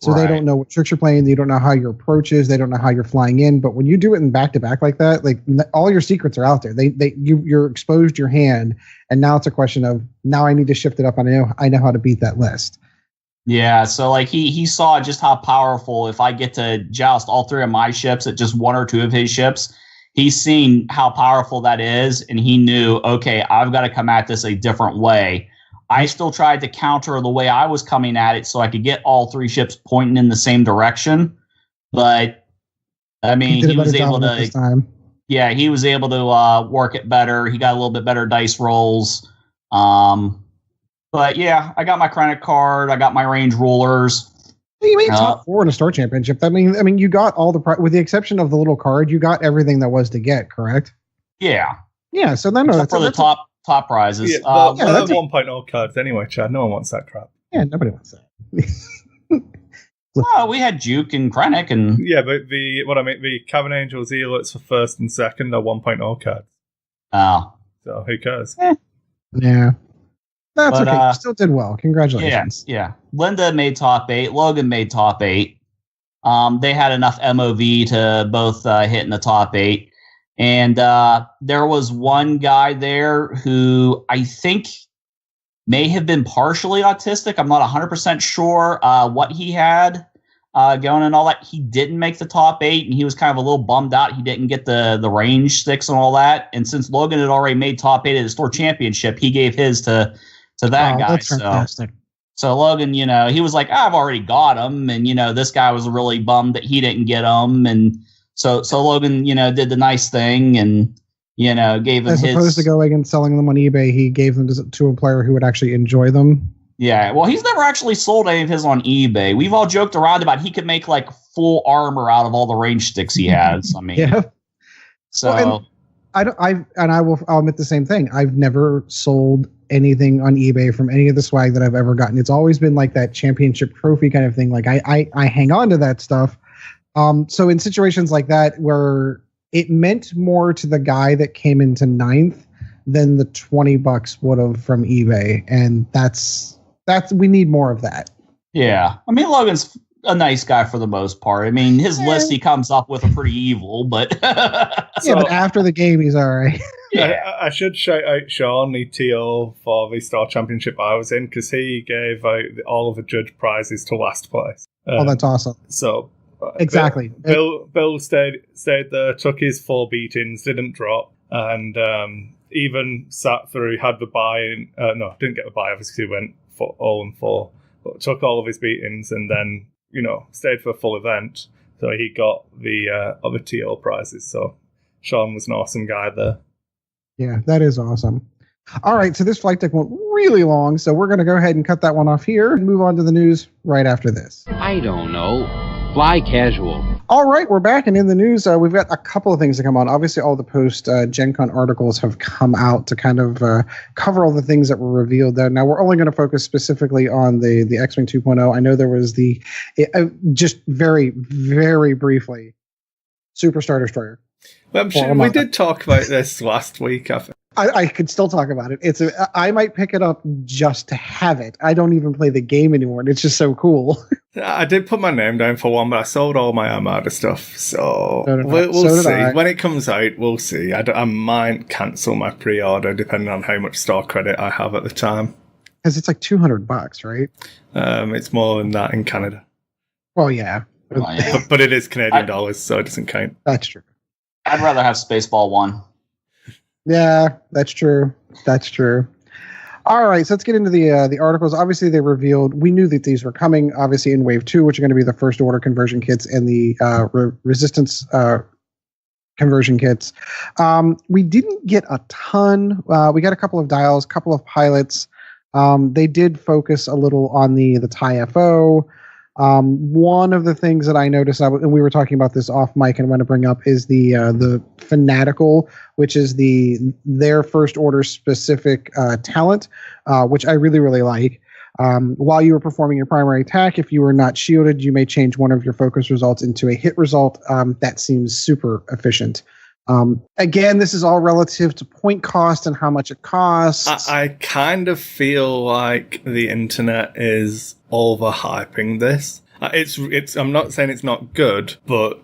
So They don't know what tricks you're playing. They don't know how your approach is. They don't know how you're flying in. But when you do it in back-to-back like that, like all your secrets are out there. You're exposed your hand, and now it's a question of, now I need to shift it up. And I know how to beat that list. Yeah, so like he saw just how powerful, if I get to joust all three of my ships at just one or two of his ships, he's seen how powerful that is, and he knew, okay, I've got to come at this a different way. I still tried to counter the way I was coming at it so I could get all three ships pointing in the same direction. But, I mean, he was able to... Yeah, he was able to work it better. He got a little bit better dice rolls. But, yeah, I got my credit card. I got my range rulers. You made top 4 in a Star Championship. I mean, you got all the... with the exception of the little card, you got everything that was to get, correct? Yeah. Yeah, so then... for the top prizes. Yeah, well, 1.0 cards anyway, Chad. No one wants that crap. Yeah, nobody wants that. Well, we had Juke and Krennic and... Yeah, but the Cavern Angels Zealots for first and second are 1.0 cards. Oh. So who cares? Yeah. That's okay. You still did well. Congratulations. Yeah. Linda made top 8. Logan made top 8. They had enough MOV to both hit in the top 8. And there was one guy there who I think may have been partially autistic. I'm not 100% sure what he had going and all that. He didn't make the top 8, and he was kind of a little bummed out. He didn't get the range sticks and all that. And since Logan had already made top 8 at the store championship, he gave his to that guy. That's fantastic. So Logan, he was like, I've already got him. And, this guy was really bummed that he didn't get him. And so Logan, did the nice thing and, gave him his. As opposed to going and selling them on eBay, he gave them to a player who would actually enjoy them. Yeah, well, he's never actually sold any of his on eBay. We've all joked around about he could make like full armor out of all the range sticks he has. I mean, yeah. So well, I'll admit the same thing. I've never sold anything on eBay from any of the swag that I've ever gotten. It's always been like that championship trophy kind of thing. Like I hang on to that stuff. So in situations like that where it meant more to the guy that came into 9th than the $20 would have from eBay, and that's we need more of that. Yeah, I mean Logan's a nice guy for the most part. I mean his list he comes up with are pretty evil, but but after the game he's all right. Yeah, I should shout out Sean, the TO for the Star Championship I was in, because he gave out all of the judge prizes to last place. That's awesome. So exactly. Bill stayed there, took his 4 beatings, didn't drop, and even sat through, had the buy-in. No, didn't get the buy, obviously he went for 0-4, but took all of his beatings and then, stayed for a full event. So he got the other TO prizes. So Sean was an awesome guy there. Yeah, that is awesome. All right, so this flight deck went really long, so we're going to go ahead and cut that one off here and move on to the news right after this. I don't know. Fly casual. All right, we're back, and in the news, we've got a couple of things to come on. Obviously, all the post-Gen Con articles have come out to kind of cover all the things that were revealed there. Now, we're only going to focus specifically on the X-Wing 2.0. I know there was just very, very briefly, Superstar Destroyer. Well, I'm sure we did talk about this last week, I think. I could still talk about it. I might pick it up just to have it. I don't even play the game anymore, and it's just so cool. I did put my name down for one, but I sold all my Armada stuff, so we'll see. When it comes out, we'll see. I might cancel my pre-order depending on how much store credit I have at the time. Because it's like $200, right? It's more than that in Canada. Well, yeah. But it is Canadian dollars, so it doesn't count. That's true. I'd rather have Spaceball 1. Yeah, that's true. That's true. All right, so let's get into the articles. Obviously, they revealed, we knew that these were coming, obviously, in Wave 2, which are going to be the First Order conversion kits and the Resistance conversion kits. We didn't get a ton. We got a couple of dials, a couple of pilots. They did focus a little on the TIE FO. One of the things that I noticed, and we were talking about this off mic and want to bring up, is the Fanatical, which is their First Order specific talent, which I really, really like. While you are performing your primary attack, if you are not shielded, you may change one of your focus results into a hit result. That seems super efficient. Again, this is all relative to point cost and how much it costs. I kind of feel like the internet is overhyping this. It's. I'm not saying it's not good, but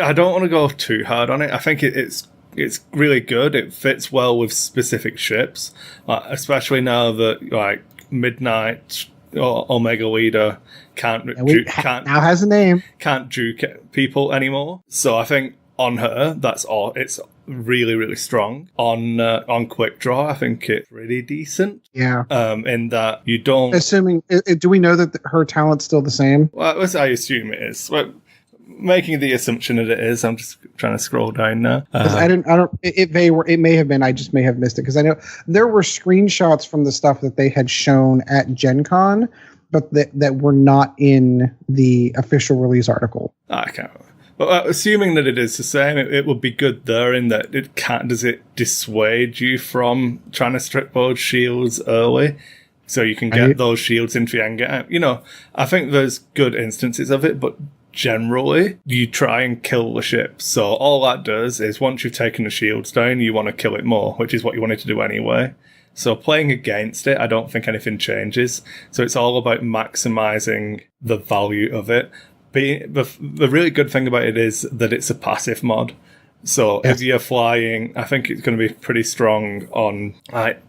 I don't want to go too hard on it. I think it's really good. It fits well with specific ships, especially now that like Midnight or Omega Leader now has a name. Can't juke people anymore. So I think on her, that's all. It's really, really strong. On Quick Draw, I think it's pretty decent. Yeah. In that you don't. Assuming, do we know that her talent's still the same? Well, I assume it is. Well, making the assumption that it is. I'm just trying to scroll down now. It may have been. I just may have missed it because I know there were screenshots from the stuff that they had shown at Gen Con, but that were not in the official release article. I can't. But assuming that it is the same, it would be good there in that does it dissuade you from trying to strip those shields early, so you can get those shields into the end game. You know, I think there's good instances of it, but generally you try and kill the ship. So all that does is once you've taken the shields down, you want to kill it more, which is what you wanted to do anyway. So playing against it, I don't think anything changes. So it's all about maximizing the value of it. The really good thing about it is that it's a passive mod. So if you're flying, I think it's going to be pretty strong on I'm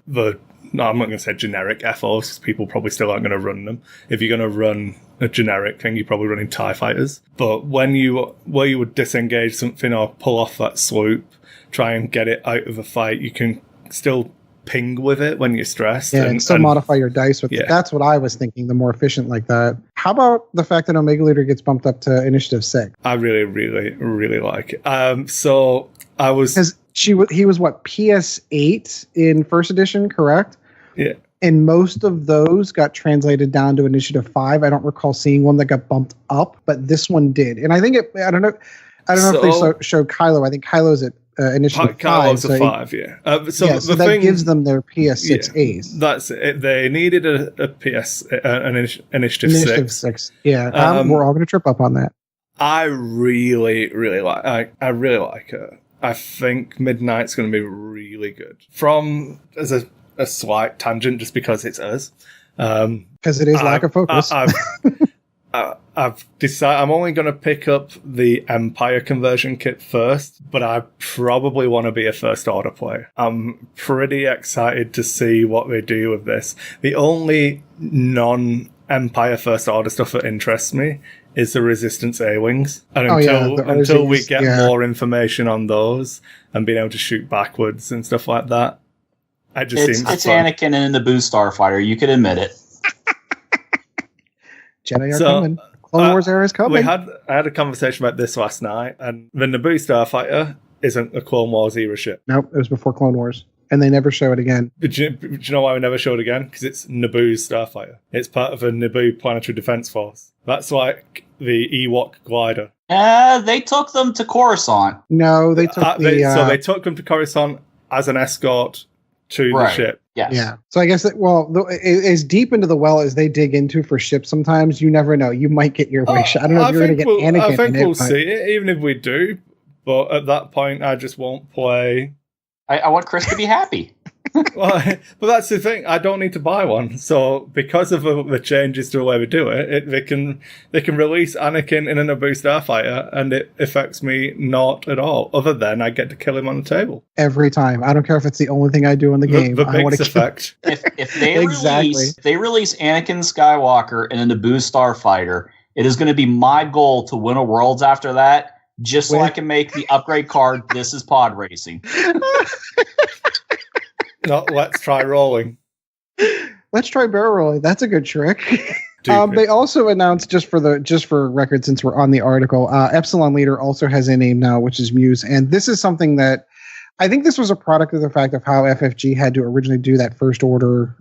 not going to say generic FOs because people probably still aren't going to run them. If you're going to run a generic thing, you're probably running TIE fighters. But where you would disengage something or pull off that swoop, try and get it out of a fight, you can still ping with it when you're stressed. Yeah, and still modify your dice with it. That's what I was thinking, the more efficient like that. How about the fact that Omega Leader gets bumped up to Initiative 6? I really, really, really like it. So I was... Because he was, what, PS8 in first edition, correct? Yeah. And most of those got translated down to Initiative 5. I don't recall seeing one that got bumped up, but this one did. And I think I don't know if they showed Kylo. I think Kylo's at Initiative 5. Kylo's a 5, yeah. So that gives them their PS6 A's. That's it. They needed an Initiative 6. Yeah, we're all going to trip up on that. I really, really like. I really like her. I think Midnight's going to be really good. As a slight tangent, just because it's us. Because it is lack of focus. I've decided I'm only going to pick up the Empire conversion kit first, but I probably want to be a First Order player. I'm pretty excited to see what they do with this. The only non-Empire First Order stuff that interests me is the Resistance A-Wings. And until we get more information on those and being able to shoot backwards and stuff like that, it's Anakin in the Naboo Starfighter. You could admit it. Jedi are coming. Clone Wars era is coming. I had a conversation about this last night, and the Naboo Starfighter isn't a Clone Wars era ship. Nope, it was before Clone Wars, and they never show it again. Do you know why we never show it again? Because it's Naboo's Starfighter. It's part of a Naboo Planetary Defense Force. That's like the Ewok glider. They took them to Coruscant. No, they took so they took them to Coruscant as an escort to the ship. Yes. Yeah. So I guess as deep into the well as they dig into for ships, sometimes you never know. You might get your way shot. I don't know if you're going to get Anakin. I think we'll see it, even if we do. But at that point, I just won't play. I want Kris to be happy. But that's the thing. I don't need to buy one. So because of the changes to the way we do it, they can release Anakin in a Naboo Starfighter, and it affects me not at all. Other than I get to kill him on the table every time. I don't care if it's the only thing I do in the game. The Biggs effect. If they release Anakin Skywalker in a Naboo Starfighter, it is going to be my goal to win a Worlds after that. Just so I can make the upgrade card. This is pod racing. No, let's try rolling. Let's try barrel rolling. That's a good trick. They also announced, just for record, since we're on the article, Epsilon Leader also has a name now, which is Muse, and this is something that I think this was a product of the fact of how FFG had to originally do that First Order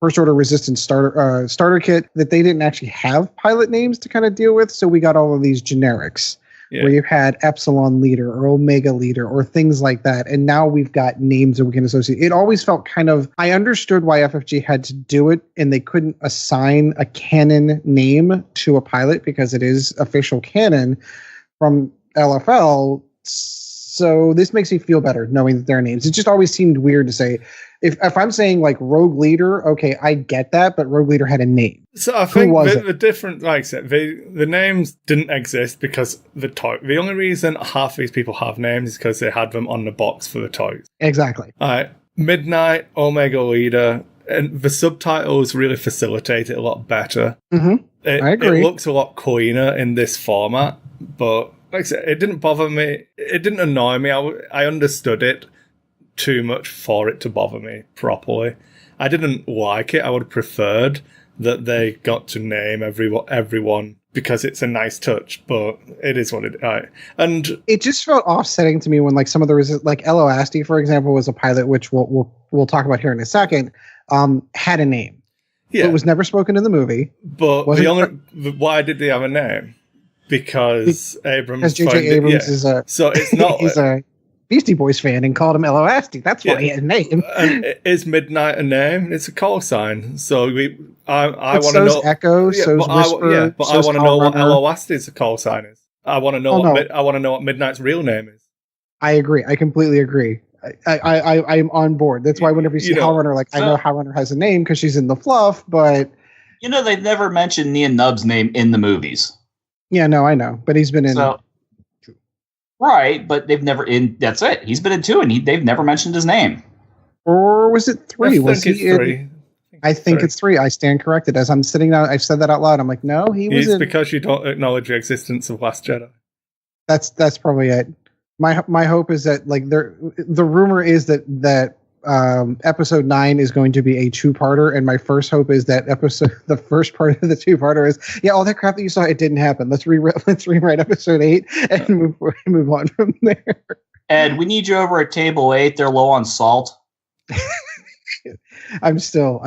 Resistance starter kit, that they didn't actually have pilot names to kind of deal with, so we got all of these generics. where you had Epsilon Leader or Omega Leader or things like that. And now we've got names that we can associate. It always felt kind of, I understood why FFG had to do it and they couldn't assign a canon name to a pilot because it is official canon from LFL. So this makes me feel better knowing that their names. It just always seemed weird to say, if I'm saying like Rogue Leader, okay, I get that, but Rogue Leader had a name. So I think the different, like I said, the names didn't exist because the only reason half these people have names is because they had them on the box for the toys. Exactly. All right, Midnight, Omega Leader, and the subtitles really facilitate it a lot better. Mm-hmm. I agree. It looks a lot cleaner in this format, but like I said, it didn't bother me. It didn't annoy me. I understood it too much for it to bother me properly. I didn't like it. I would have preferred that they got to name everyone because it's a nice touch, but it is what it is. And it just felt offsetting to me when like some of the like Elo Asti, for example, was a pilot, which we'll talk about here in a second, had a name. Yeah. It was never spoken in the movie. But why did they have a name? Because Abrams. Because J.J. Abrams is a. So it's not. He's a Beastie Boys fan and called him Elo Asti. That's why he had a name. And is Midnight a name? It's a call sign. So I want to know. Echo. So's Whisper. But I want to know what Elo Asti's call sign is. I want to know I want to know what Midnight's real name is. I agree. I completely agree. I'm on board. That's why whenever you see Hellrunner, like I know Hellrunner has a name because she's in the fluff, but they've never mentioned Nia Nub's name in the movies. Yeah, no, I know, but he's been in. Right, but they've never that's it. He's been in 2, and they've never mentioned his name. Or was it 3? Was he in 3? I think it's 3. I stand corrected. As I'm sitting down, I've said that out loud. I'm like, no, he was. It's because you don't acknowledge the existence of Last Jedi. That's probably it. My hope is that like the rumor is that episode 9 is going to be a 2-parter, and my first hope is that the first part of the 2-parter is all that crap that you saw, it didn't happen. Let's rewrite episode 8 and move on from there. Ed, we need you over at table 8. They're low on salt. I'm still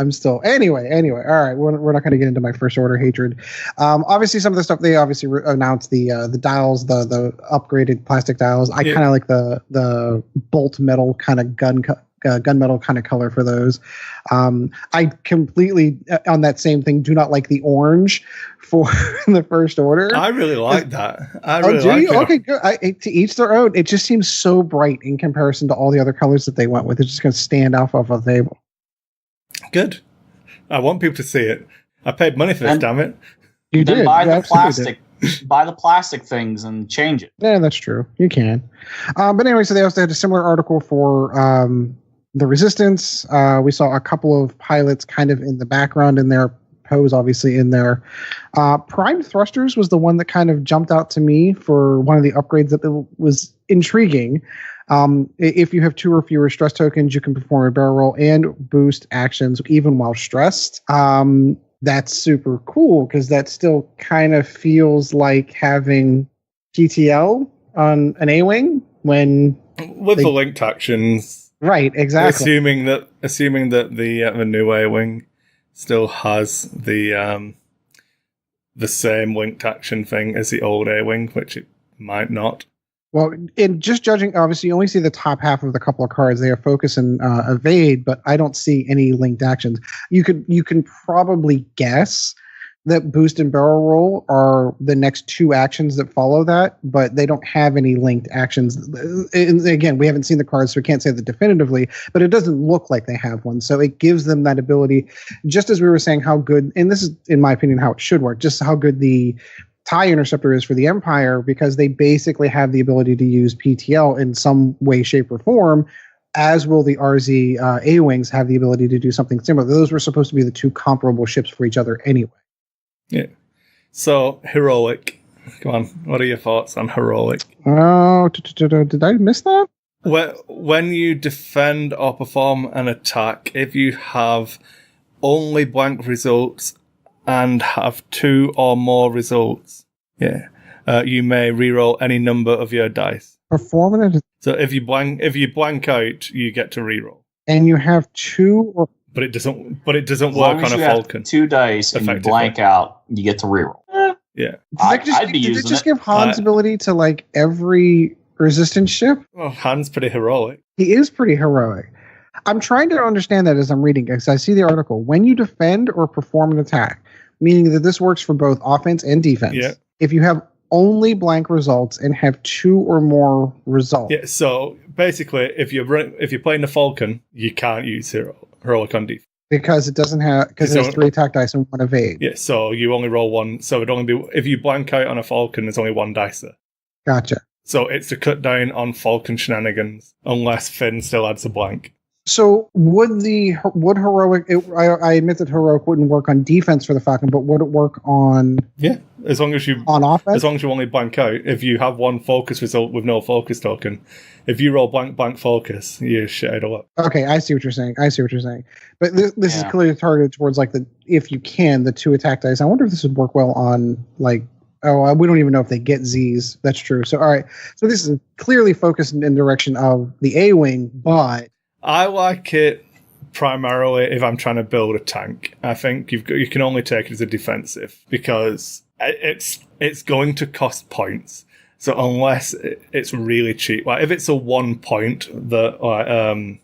anyway. All right, we're not going to get into my first order hatred. Obviously, some of the stuff they obviously announced the dials, the upgraded plastic dials. I kind of like the bolt metal kind of gunmetal kind of color for those. I completely on that same thing do not like the orange for the first order. I really like that. Okay, good. To each their own. It just seems so bright in comparison to all the other colors that they went with. It's just going to stand off of a table. Good. I want people to see it. I paid money for this, damn it. You did. Buy the plastic. Buy the plastic things and change it. Yeah, that's true. You can. But anyway, so they also had a similar article for the Resistance. We saw a couple of pilots kind of in the background in their pose, obviously in there. Prime Thrusters was the one that kind of jumped out to me for one of the upgrades that was intriguing. If you have 2 or fewer stress tokens, you can perform a barrel roll and boost actions even while stressed. That's super cool because that still kind of feels like having PTL on an A-wing with the linked actions. Right, exactly. Assuming that the new A-wing still has the same linked action thing as the old A-wing, which it might not. Well, in just judging, obviously, you only see the top half of the couple of cards. They have focus and evade, but I don't see any linked actions. You can probably guess that boost and barrel roll are the next 2 actions that follow that, but they don't have any linked actions. And again, we haven't seen the cards, so we can't say that definitively, but it doesn't look like they have one. So it gives them that ability, just as we were saying how good, and this is, in my opinion, how it should work, just how good the TIE Interceptor is for the Empire, because they basically have the ability to use PTL in some way, shape, or form, as will the RZ A-Wings have the ability to do something similar. Those were supposed to be the 2 comparable ships for each other anyway. Yeah. So, Heroic. Come on, what are your thoughts on Heroic? Oh, did I miss that? When you defend or perform an attack, if you have only blank results and have 2 or more results, you may reroll any number of your dice. So if you blank out, you get to reroll. And you have 2 or. But it doesn't work on a Falcon. 2 dice and you blank out, you get to reroll. Yeah. I'd be did using it just it. give Han's ability to like every resistance ship? Well, Han's pretty heroic. He is pretty heroic. I'm trying to understand that as I'm reading, because I see the article. When you defend or perform an attack, meaning that this works for both offense and defense. Yeah. If you have only blank results and have 2 or more results. Yeah, so basically, if you're playing the Falcon, you can't use heroic on defense. Because it doesn't have, because it has 3 attack dice and 1 evade. Yeah, so you only roll 1. So it'd only be, if you blank out on a Falcon, there's only 1 dice there. Gotcha. So it's to cut down on Falcon shenanigans, unless Finn still adds a blank. So would heroic? I admit that heroic wouldn't work on defense for the Falcon, but would it work on? Yeah, as long as you on offense. As long as you only blank out. If you have 1 focus result with no focus token, if you roll blank focus, you shit it all up. Okay, I see what you're saying. But this is clearly targeted towards like if you can, the 2 attack dice. I wonder if this would work well on like. Oh, we don't even know if they get Z's. That's true. So all right. So this is clearly focused in direction of the A-wing, but. I like it primarily if I'm trying to build a tank. I think you can only take it as a defensive because it's going to cost points. So unless it's really cheap, like if it's a 1 point that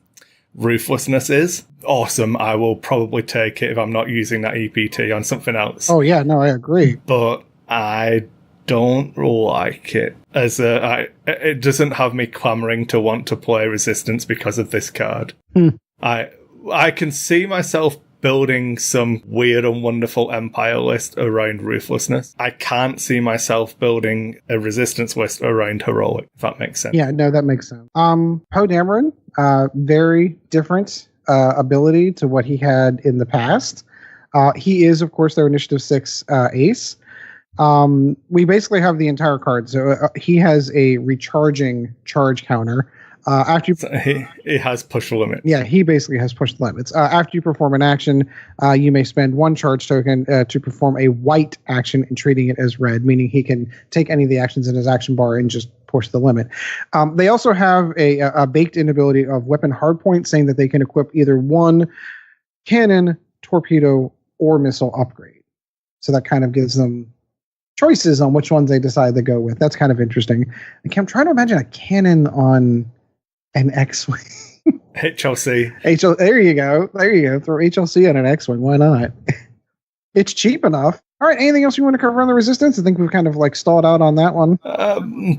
ruthlessness is awesome, I will probably take it if I'm not using that EPT on something else. Oh yeah, no, I agree. But I don't like it it doesn't have me clamoring to want to play resistance because of this card. I can see myself building some weird and wonderful empire list around ruthlessness. I can't see myself building a resistance list around heroic, if that makes sense. Yeah, no, that makes sense. Poe Dameron, very different ability to what he had in the past. He is, of course, their Initiative 6 ace. We basically have the entire card. So he has a recharging charge counter. After he has push the limit. Yeah, he basically has pushed the limits. After you perform an action, you may spend 1 charge token to perform a white action and treating it as red, meaning he can take any of the actions in his action bar and just push the limit. They also have a baked-in ability of weapon hardpoint, saying that they can equip either 1 cannon, torpedo, or missile upgrade. So that kind of gives them choices on which ones they decide to go with. That's kind of interesting. I'm trying to imagine a cannon on an X-Wing. HLC. There you go. Throw HLC on an X-Wing. Why not? It's cheap enough. All right. Anything else you want to cover on the Resistance? I think we've kind of like stalled out on that one.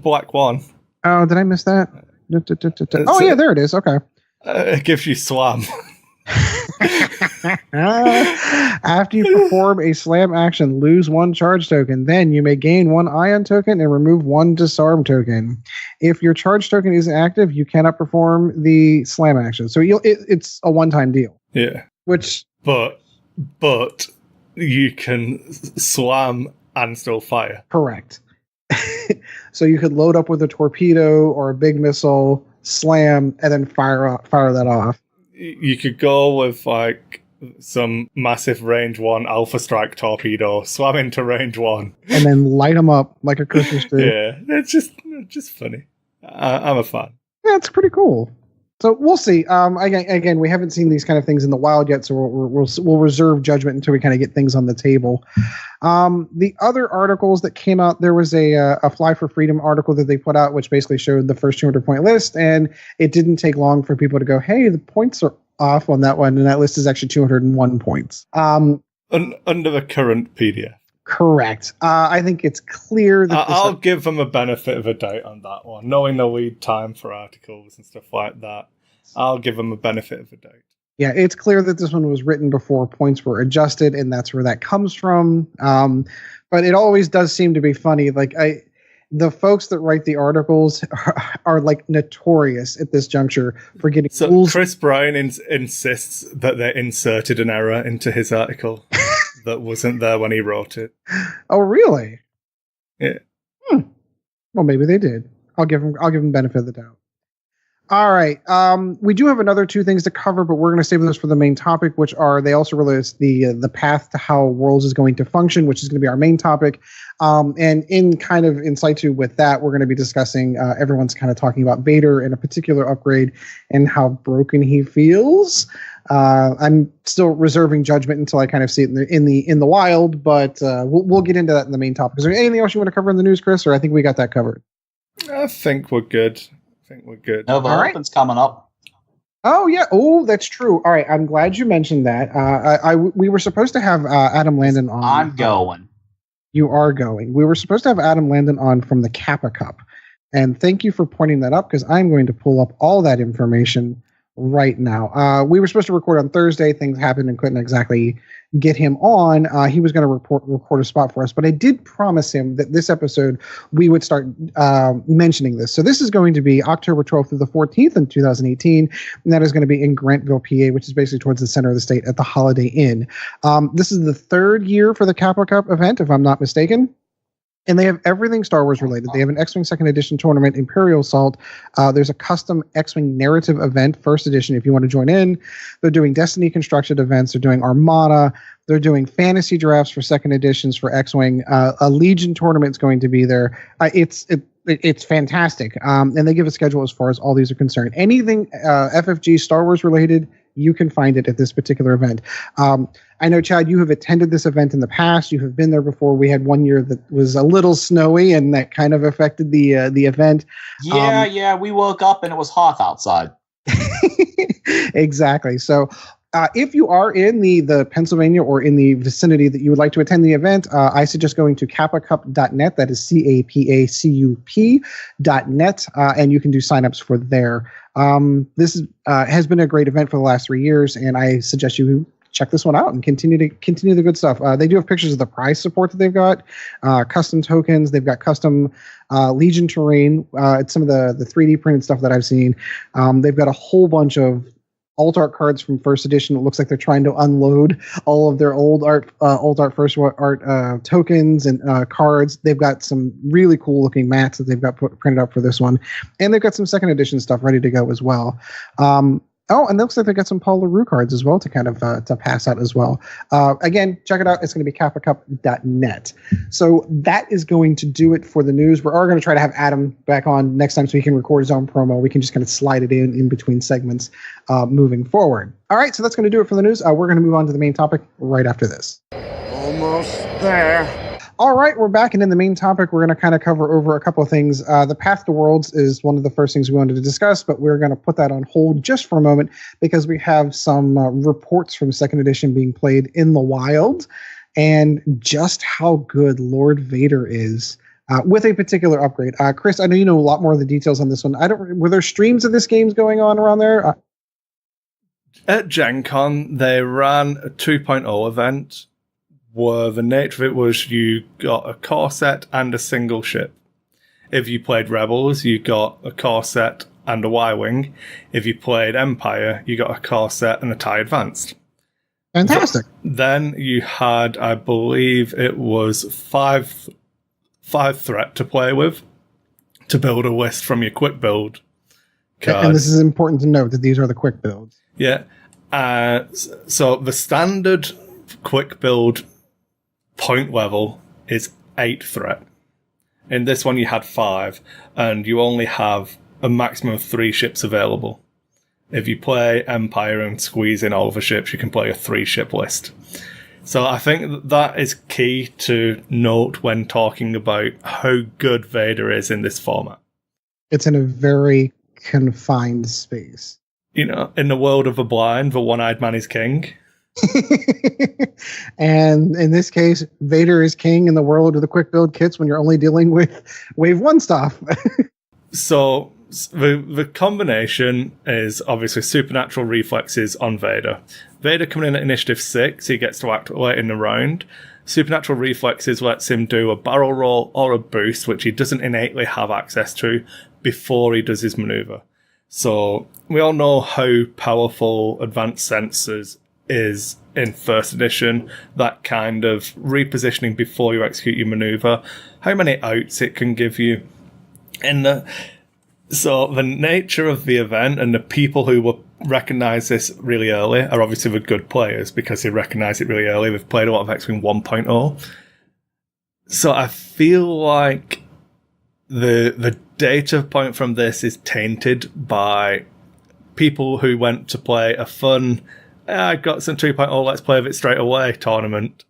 Black One. Oh, did I miss that? Oh, yeah, there it is. Okay. It gives you slam. After you perform a slam action, lose 1 charge token. Then you may gain 1 ion token and remove 1 disarm token. If your charge token isn't active, you cannot perform the slam action. So it's a one-time deal. Yeah. But you can slam and still fire. Correct. So you could load up with a torpedo or a big missile, slam, and then fire that off. You could go with like some massive range 1 Alpha Strike torpedo, slam into range 1, and then light them up like a Christmas tree. Yeah, it's just funny. I'm a fan. Yeah, it's pretty cool. So we'll see. Again, we haven't seen these kind of things in the wild yet, so we'll reserve judgment until we kind of get things on the table. The other articles that came out, there was a Fly for Freedom article that they put out, which basically showed the first 200-point list, and it didn't take long for people to go, hey, the points are off on that one, and that list is actually 201 points. Under the current PDF. Correct. I think it's clear that I'll give them a benefit of a doubt on that one. Knowing the lead time for articles and stuff like that, I'll give them a benefit of a doubt. Yeah, it's clear that this one was written before points were adjusted, and that's where that comes from. But it always does seem to be funny. Like the folks that write the articles are like notorious at this juncture for getting rules. Chris Bryan insists that they inserted an error into his article that wasn't there when he wrote it. Oh, really? Yeah. Well, maybe they did. I'll give them benefit of the doubt. All right. We do have another 2 things to cover, but we're going to save those for the main topic, which are they also release the path to how Worlds is going to function, which is going to be our main topic. And in situ with that, we're going to be discussing. Everyone's kind of talking about Vader and a particular upgrade and how broken he feels. I'm still reserving judgment until I kind of see it in the wild, but we'll get into that in the main topic. Is there anything else you want to cover in the news, Kris, or I think we got that covered? I think we're good. Nova Open's coming up. Oh yeah. Oh, that's true. All right. I'm glad you mentioned that. We were supposed to have Adam Landon on. I'm going. You are going. We were supposed to have Adam Landon on from the Kappa Cup, and thank you for pointing that up because I'm going to pull up all that information right now. We were supposed to record on Thursday. Things happened and couldn't exactly get him on. He was going to record a spot for us, but I did promise him that this episode we would start mentioning this. So this is going to be October 12th through the 14th in 2018, and that is going to be in Grantville, PA, which is basically towards the center of the state at the Holiday Inn. This is the third year for the Kappa Cup event, if I'm not mistaken. And they have everything Star Wars related. They have an X-Wing 2nd Edition tournament, Imperial Assault. There's a custom X-Wing narrative event, 1st edition, if you want to join in. They're doing Destiny constructed events. They're doing Armada. They're doing fantasy drafts for 2nd editions for X-Wing. A Legion tournament's going to be there. It's fantastic. And they give a schedule as far as all these are concerned. Anything FFG Star Wars related, you can find it at this particular event. I know, Chad, you have attended this event in the past. You have been there before. We had one year that was a little snowy, and that kind of affected the event. Yeah. We woke up and it was hot outside. Exactly. So if you are in the Pennsylvania or in the vicinity that you would like to attend the event, I suggest going to kappacup.net. That is CAPACUP.net, and you can do signups for there. This has been a great event for the last 3 years, and I suggest you check this one out and continue the good stuff. They do have pictures of the prize support that they've got, custom tokens. They've got custom Legion terrain. It's some of the 3D printed stuff that I've seen. They've got a whole bunch of alt art cards from 1st edition. It looks like they're trying to unload all of their old art first art tokens and cards. They've got some really cool looking mats that they've got printed up for this one, and they've got some 2nd edition stuff ready to go as well. And it looks like they got some Paul LaRue cards as well to kind of to pass out as well. Again, check it out. It's going to be kappacup.net. So that is going to do it for the news. We are going to try to have Adam back on next time so he can record his own promo. We can just kind of slide it in between segments moving forward. All right, so that's going to do it for the news. We're going to move on to the main topic right after this. Almost there. All right, we're back, and in the main topic, we're going to kind of cover over a couple of things. The Path to Worlds is one of the first things we wanted to discuss, but we're going to put that on hold just for a moment because we have some reports from 2nd edition being played in the wild, and just how good Lord Vader is with a particular upgrade. Kris, I know you know a lot more of the details on this one. Were there streams of this games going on around there? At Gen Con, they ran a 2.0 event where the nature of it was you got a core set and a single ship. If you played Rebels, you got a core set and a Y-Wing. If you played Empire, you got a core set and a TIE Advanced. Fantastic. Then you had, I believe it was five threat to play with to build a list from your quick build card. And this is important to note that these are the quick builds. Yeah. So the standard quick build point level is 8 threat. In this one you had 5, and you only have a maximum of 3 ships available. If you play Empire and squeeze in all of the ships, you can play a 3-ship list. So I think that is key to note when talking about how good Vader is in this format. It's in a very confined space. You know, in the world of the blind, the one-eyed man is king. And in this case, Vader is king in the world of the quick build kits when you're only dealing with Wave 1 stuff. So the combination is obviously supernatural reflexes on Vader. Vader coming in at Initiative 6, he gets to act late in the round. Supernatural reflexes lets him do a barrel roll or a boost, which he doesn't innately have access to before he does his maneuver. So we all know how powerful Advanced Sensors is in 1st edition, that kind of repositioning before you execute your maneuver, how many outs it can give you. So the nature of the event and the people who will recognise this really early are obviously the good players because they recognise it really early. They've played a lot of X-Wing 1.0. So I feel like the data point from this is tainted by people who went to play a fun I got some 2.0 Let's Play of it straight away tournament.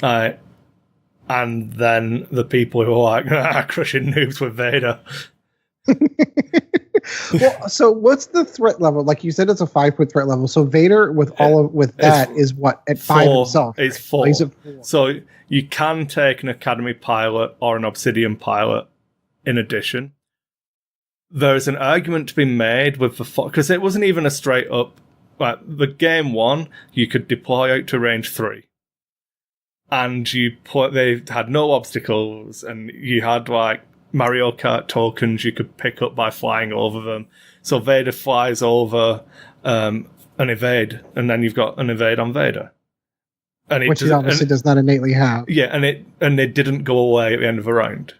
And then the people who are like, crushing noobs with Vader. Well, so what's the threat level? Like you said, it's a 5-point threat level. So Vader with that is what at 5 himself. It's right? 4. He's at 4. So you can take an Academy pilot or an Obsidian pilot in addition. There's an argument to be made with the because it wasn't even a straight up. Like the game 1, you could deploy out to range 3, and they had no obstacles, and you had like Mario Kart tokens you could pick up by flying over them. So Vader flies over an evade, and then you've got an evade on Vader. Which he obviously does not innately have. Yeah, and they didn't go away at the end of a round.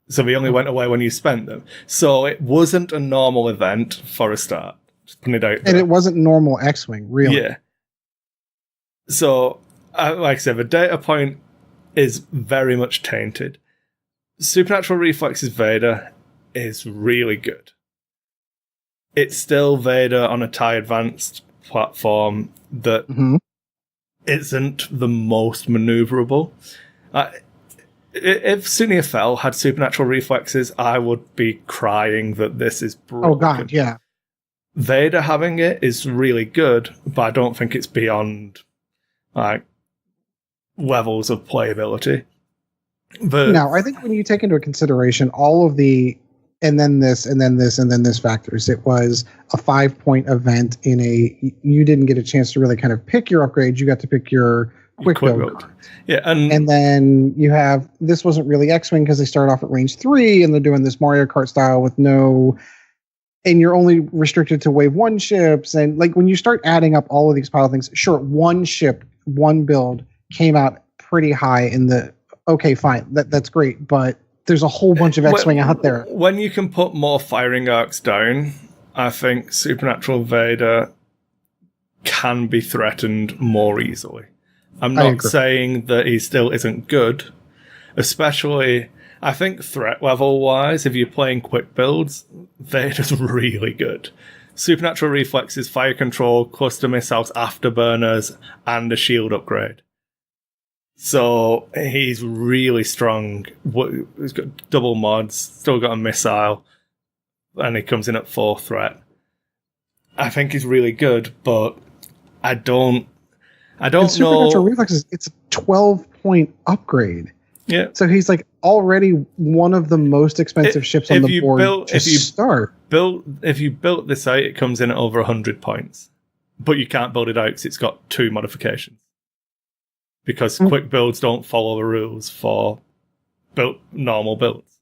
So they only went away when you spent them. So it wasn't a normal event for a start. Just putting it out there. And it wasn't normal X-Wing, really. Yeah. So, like I said, the data point is very much tainted. Supernatural Reflexes Vader is really good. It's still Vader on a TIE Advanced platform that isn't the most maneuverable. If Sunia Fell had supernatural reflexes, I would be crying that this is broken. Oh god, yeah. Vader having it is really good, but I don't think it's beyond like levels of playability. Now, I think when you take into consideration all of the and then this and then this and then this factors, it was a 5-point event in you didn't get a chance to really kind of pick your upgrades. You got to pick your quick build. Yeah, and then you have this wasn't really X-Wing because they started off at range 3 and they're doing this Mario Kart style with and you're only restricted to wave 1 ships. And like when you start adding up all of these pile of things, sure, 1 ship, 1 build came out pretty high in the okay, fine, that's great, but there's a whole bunch of X-Wing out there. When you can put more firing arcs down, I think Supernatural Vader can be threatened more easily. I'm not saying that he still isn't good, especially, I think threat level wise, if you're playing quick builds, Vader's really good. Supernatural Reflexes, fire control, cluster missiles, afterburners, and a shield upgrade. So he's really strong. He's got double mods, still got a missile, and he comes in at 4 threat. I think he's really good, but I don't know. Supernatural Reflexes, it's a 12-point upgrade. Yeah. So he's like already one of the most expensive ships on the board to start. If you built this out, it comes in at over 100 points. But you can't build it out because it's got 2 modifications. Because quick builds don't follow the rules for normal builds.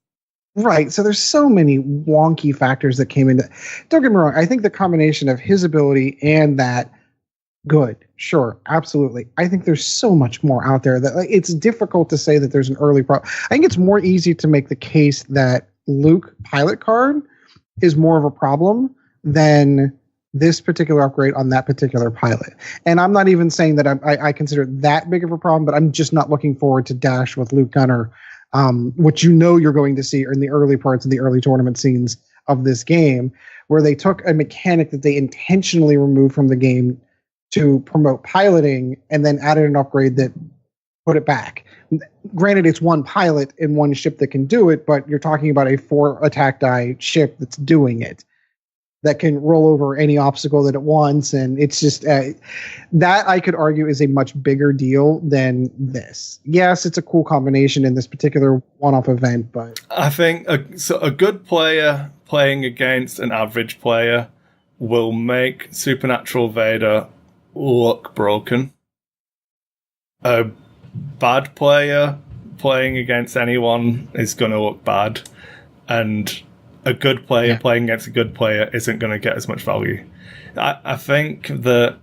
Right, so there's so many wonky factors that came into. Don't get me wrong, I think the combination of his ability and that, good, sure, absolutely. I think there's so much more out there that it's difficult to say that there's an early problem. I think it's more easy to make the case that Luke pilot card is more of a problem than this particular upgrade on that particular pilot. And I'm not even saying that I consider it that big of a problem, but I'm just not looking forward to Dash with Luke Gunner, which you're going to see in the early parts of the early tournament scenes of this game, where they took a mechanic that they intentionally removed from the game to promote piloting and then added an upgrade that put it back. Granted, it's 1 pilot and 1 ship that can do it, but you're talking about a 4 attack die ship that's doing it, that can roll over any obstacle that it wants. And it's just that I could argue is a much bigger deal than this. Yes, it's a cool combination in this particular one-off event, but I think a good player playing against an average player will make Supernatural Vader look broken. A bad player playing against anyone is going to look bad, and a good player playing against a good player isn't going to get as much value. I think that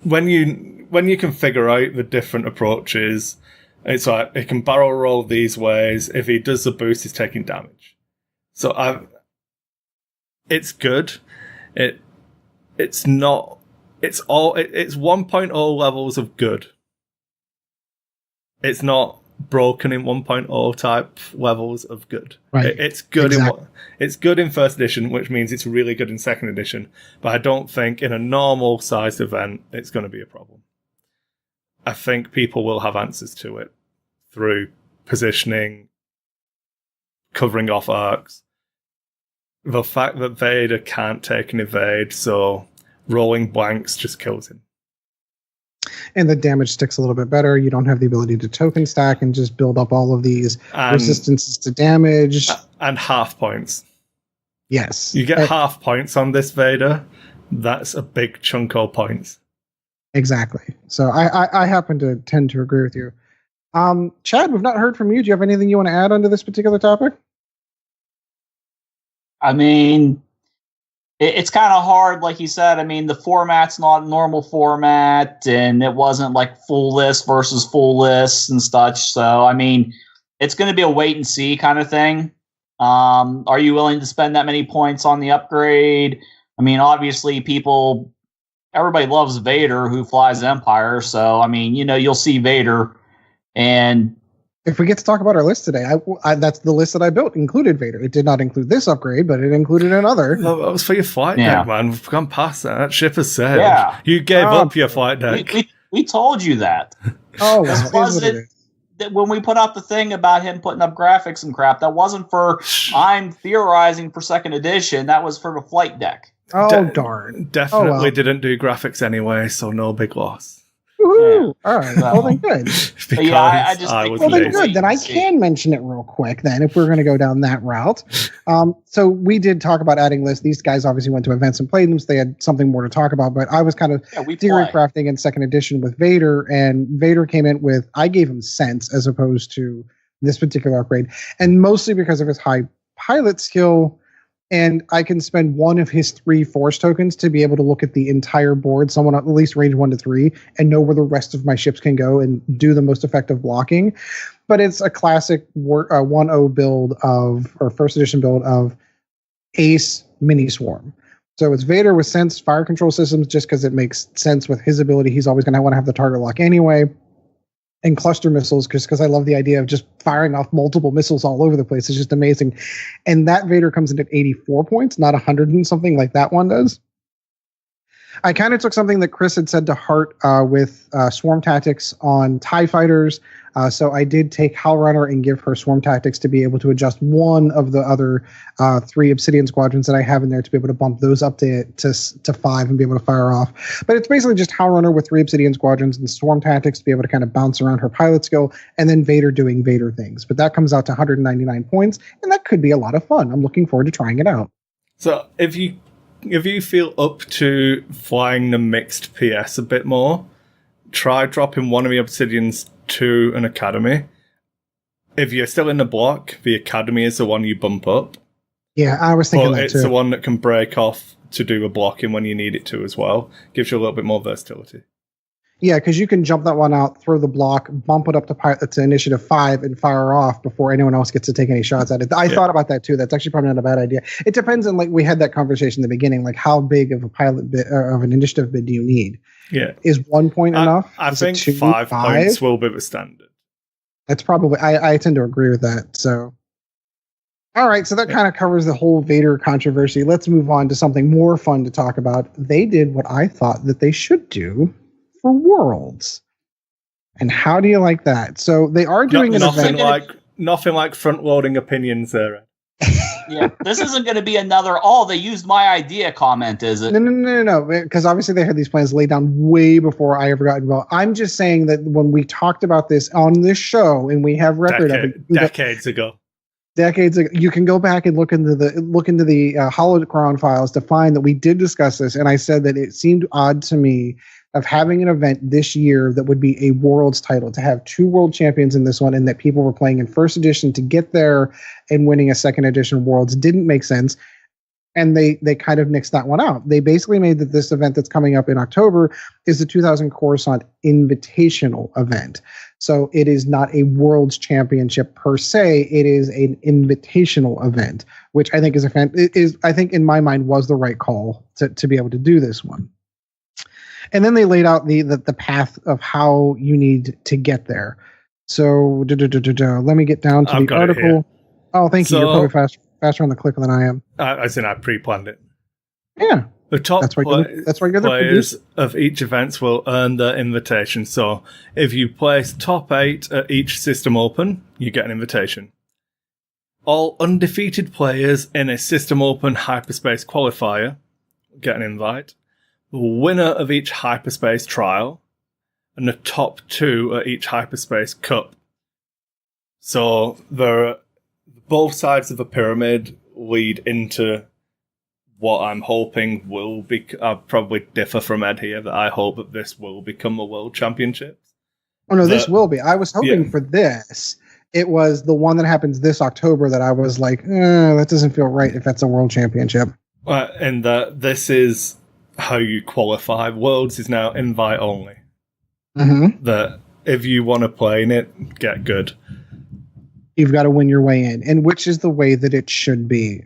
when you can figure out the different approaches, it's like it can barrel roll these ways. If he does the boost, he's taking damage. So it's good. It's 1.0 levels of good. It's not broken in 1.0 type levels of good. Right. It's good Exactly. it's good in first edition, which means it's really good in second edition. But I don't think in a normal sized event it's going to be a problem. I think people will have answers to it through positioning, covering off arcs. The fact that Vader can't take an evade, so rolling blanks just kills him. And the damage sticks a little bit better. You don't have the ability to token stack and just build up all of these resistances to damage. And half points. Yes. You get half points on this Vader. That's a big chunk of points. Exactly. So I happen to tend to agree with you. Chad, we've not heard from you. Do you have anything you want to add onto this particular topic? I mean, it's kind of hard, like you said. I mean, the format's not a normal format, and it wasn't like full list versus full list and such. So, I mean, it's going to be a wait and see kind of thing. Are you willing to spend that many points on the upgrade? I mean, obviously, everybody loves Vader who flies Empire. So, I mean, you'll see Vader. And if we get to talk about our list today, that's the list that I built, included Vader. It did not include this upgrade, but it included another. No, that was for your flight deck, man. We've gone past that. That ship has sailed. Yeah. You gave up your flight deck. We told you that. Oh, this wasn't that when we put out the thing about him putting up graphics and crap. That wasn't for I'm theorizing for second edition. That was for the flight deck. Oh, darn. Definitely didn't do graphics anyway, so no big loss. Woohoo! Yeah. All right. Well, then good. I was then good. Then I can mention it real quick. Then, if we're going to go down that route, so we did talk about adding lists. These guys obviously went to events and played them, so they had something more to talk about. But I was kind of theory crafting in second edition with Vader, and Vader came in with I gave him sense as opposed to this particular upgrade, and mostly because of his high pilot skill. And I can spend one of his 3 force tokens to be able to look at the entire board, someone at least range 1 to 3, and know where the rest of my ships can go and do the most effective blocking. But it's a classic 1.0 build or first edition build of Ace Mini Swarm. So it's Vader with Sense fire control systems just because it makes sense with his ability. He's always going to want to have the target lock anyway. And cluster missiles, because I love the idea of just firing off multiple missiles all over the place. It's just amazing. And that Vader comes in at 84 points, not 100 and something like that one does. I kind of took something that Kris had said to heart with swarm tactics on TIE fighters. So I did take Hal Runner and give her swarm tactics to be able to adjust one of the other 3 Obsidian squadrons that I have in there to be able to bump those up to 5 and be able to fire off. But it's basically just Hal Runner with 3 Obsidian squadrons and swarm tactics to be able to kind of bounce around her pilot skill, and then Vader doing Vader things. But that comes out to 199 points, and that could be a lot of fun. I'm looking forward to trying it out. So if you feel up to flying the mixed PS a bit more, try dropping one of the Obsidians to an Academy. If you're still in the block, the Academy is the one you bump up. Yeah, I was thinking that too. It's the one that can break off to do a blocking when you need it to as well. Gives you a little bit more versatility. Yeah, because you can jump that one out, throw the block, bump it up to initiative 5, and fire off before anyone else gets to take any shots at it. I thought about that too. That's actually probably not a bad idea. It depends on, like we had that conversation in the beginning, like how big of a pilot bid of an initiative bid do you need? Yeah, is 1 point enough? I think 5 points will be the standard. That's probably I tend to agree with that. So, all right, so that kind of covers the whole Vader controversy. Let's move on to something more fun to talk about. They did what I thought that they should do for Worlds. And how do you like that? So they are doing an event. Nothing like front-loading opinions there. Yeah, this isn't going to be another, they used my idea comment, is it? No. Because obviously they had these plans laid down way before I ever got involved. I'm just saying that when we talked about this on this show, and we have record of it. Decades ago, you can go back and look into the Holocron files to find that we did discuss this, and I said that it seemed odd to me of having an event this year that would be a Worlds title, to have 2 world champions in this one, and that people were playing in first edition to get there and winning a second edition Worlds didn't make sense. And they kind of nixed that one out. They basically made that this event that's coming up in October is the 2000 Coruscant Invitational event. So it is not a Worlds Championship per se. It is an invitational event, which I think I think in my mind was the right call to be able to do this one. And then they laid out the path of how you need to get there. So let me get down to I've the got it here. article. Oh, thank you. You're So- probably faster on the clicker than I am. As in, I pre-planned it. Yeah. The top That's why you're the players producer. of each event will earn their invitation. So if you place top 8 at each System Open, you get an invitation. All undefeated players in a System Open Hyperspace qualifier get an invite. The winner of each Hyperspace trial, and the top 2 at each Hyperspace Cup. So both sides of the pyramid lead into what I'm hoping will be. I probably differ from Ed here that I hope that this will become a World Championships. Oh no, this will be. I was hoping Yeah. for this. It was the one that happens this October that I was like, that doesn't feel right if that's a World Championship. And that this is how you qualify. Worlds is now invite only. Mm-hmm. That if you want to play in it, get good. You've got to win your way in, and which is the way that it should be.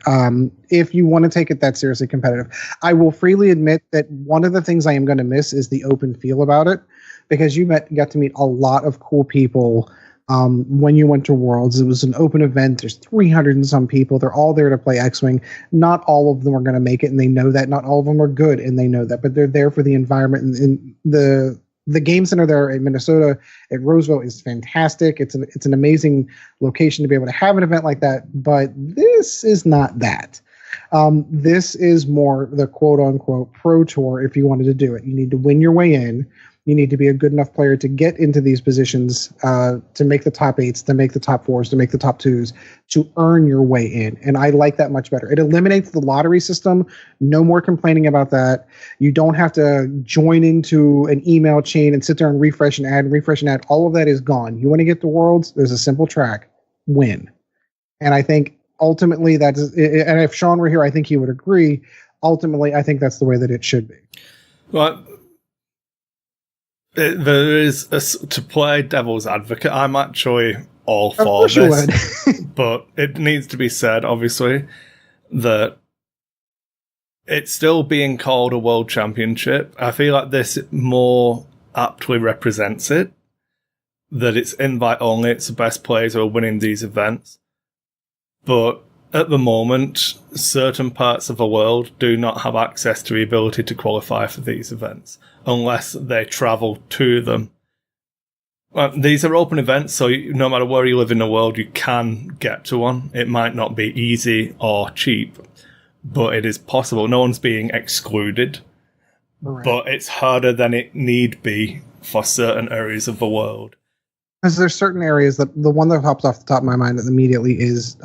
If you want to take it that seriously competitive, I will freely admit that one of the things I am going to miss is the open feel about it, because you got to meet a lot of cool people when you went to Worlds. It was an open event. There's 300 and some people. They're all there to play X-Wing. Not all of them are going to make it, and they know that. Not all of them are good, and they know that. But they're there for the environment, and the game center there in Minnesota at Roseville is fantastic. It's an amazing location to be able to have an event like that. But this is not that. This is more the quote unquote pro tour. If you wanted to do it, you need to win your way in. You need to be a good enough player to get into these positions, to make the top 8s, to make the top 4s, to make the top 2s, to earn your way in. And I like that much better. It eliminates the lottery system. No more complaining about that. You don't have to join into an email chain and sit there and refresh and add. All of that is gone. You want to get to Worlds? There's a simple track. Win. And I think ultimately and if Sean were here, I think he would agree. Ultimately, I think that's the way that it should be. Well, there is to play devil's advocate. I'm actually all for this, but it needs to be said, obviously, that it's still being called a World Championship. I feel like this more aptly represents it. That it's invite only. It's the best players who are winning these events, but at the moment, certain parts of the world do not have access to the ability to qualify for these events unless they travel to them. These are open events, so no matter where you live in the world, you can get to one. It might not be easy or cheap, but it is possible. No one's being excluded, Right. But it's harder than it need be for certain areas of the world. Because there's certain areas that the one that pops off the top of my mind immediately is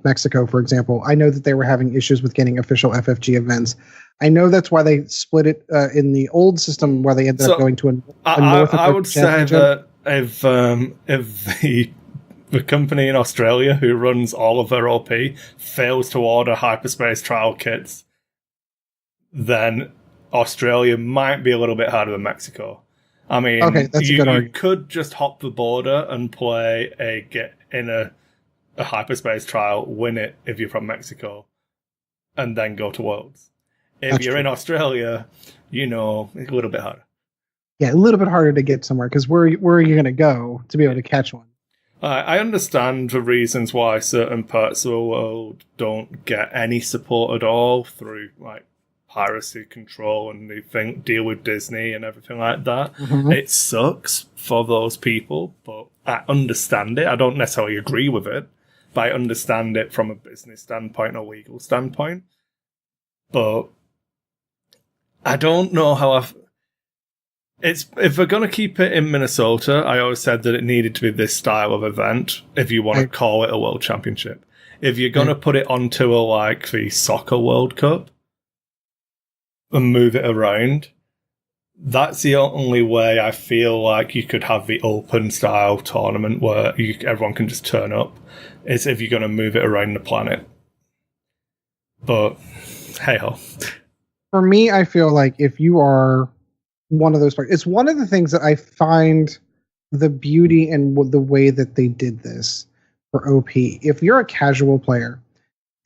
Mexico, for example. I know that they were having issues with getting official FFG events. I know that's why they split it in the old system, where they ended up going to a North I would say that if the company in Australia who runs all of their OP fails to order hyperspace trial kits, then Australia might be a little bit harder than Mexico. I mean, okay, that's a good argument. You could just hop the border and get in a hyperspace trial, win it if you're from Mexico, and then go to Worlds. If you're in Australia, it's a little bit harder. Yeah, a little bit harder to get somewhere, because where are you going to go to be able to catch one? I understand the reasons why certain parts of the world don't get any support at all through piracy control, and they deal with Disney and everything like that. Mm-hmm. It sucks for those people, but I understand it. I don't necessarily agree with it, but I understand it from a business standpoint or legal standpoint. But I don't know how if we're going to keep it in Minnesota, I always said that it needed to be this style of event if you want to call it a World Championship. If you're going to put it on tour like the Soccer World Cup and move it around, that's the only way I feel like you could have the open style tournament where everyone can just turn up, is if you're going to move it around the planet. But hey ho. For me, I feel like if you are one of those players, it's one of the things that I find the beauty in the way that they did this for OP. If you're a casual player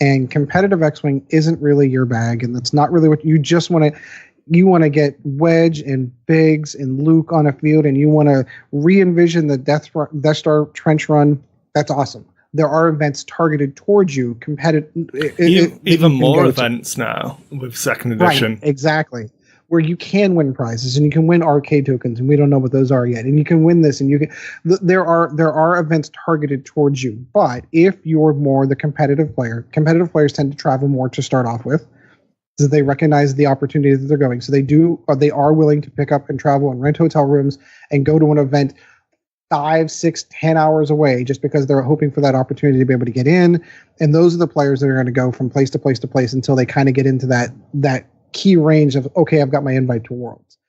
and competitive X-Wing isn't really your bag, and that's not really what you just want to, you want to get Wedge and Biggs and Luke on a field, and you want to re-envision the Death Star trench run, that's awesome. There are events targeted towards you, competitive. Even more events now with second edition. Right, exactly. Where you can win prizes and you can win arcade tokens, and we don't know what those are yet. And you can win this, and you can. There are events targeted towards you. But if you're more the competitive competitive players tend to travel more to start off with, so they recognize the opportunity that they're going. So they are willing to pick up and travel and rent hotel rooms and go to an event 5, 6, 10 hours away just because they're hoping for that opportunity to be able to get in. And those are the players that are going to go from place to place to place until they kind of get into that key range of, okay, I've got my invite to Worlds.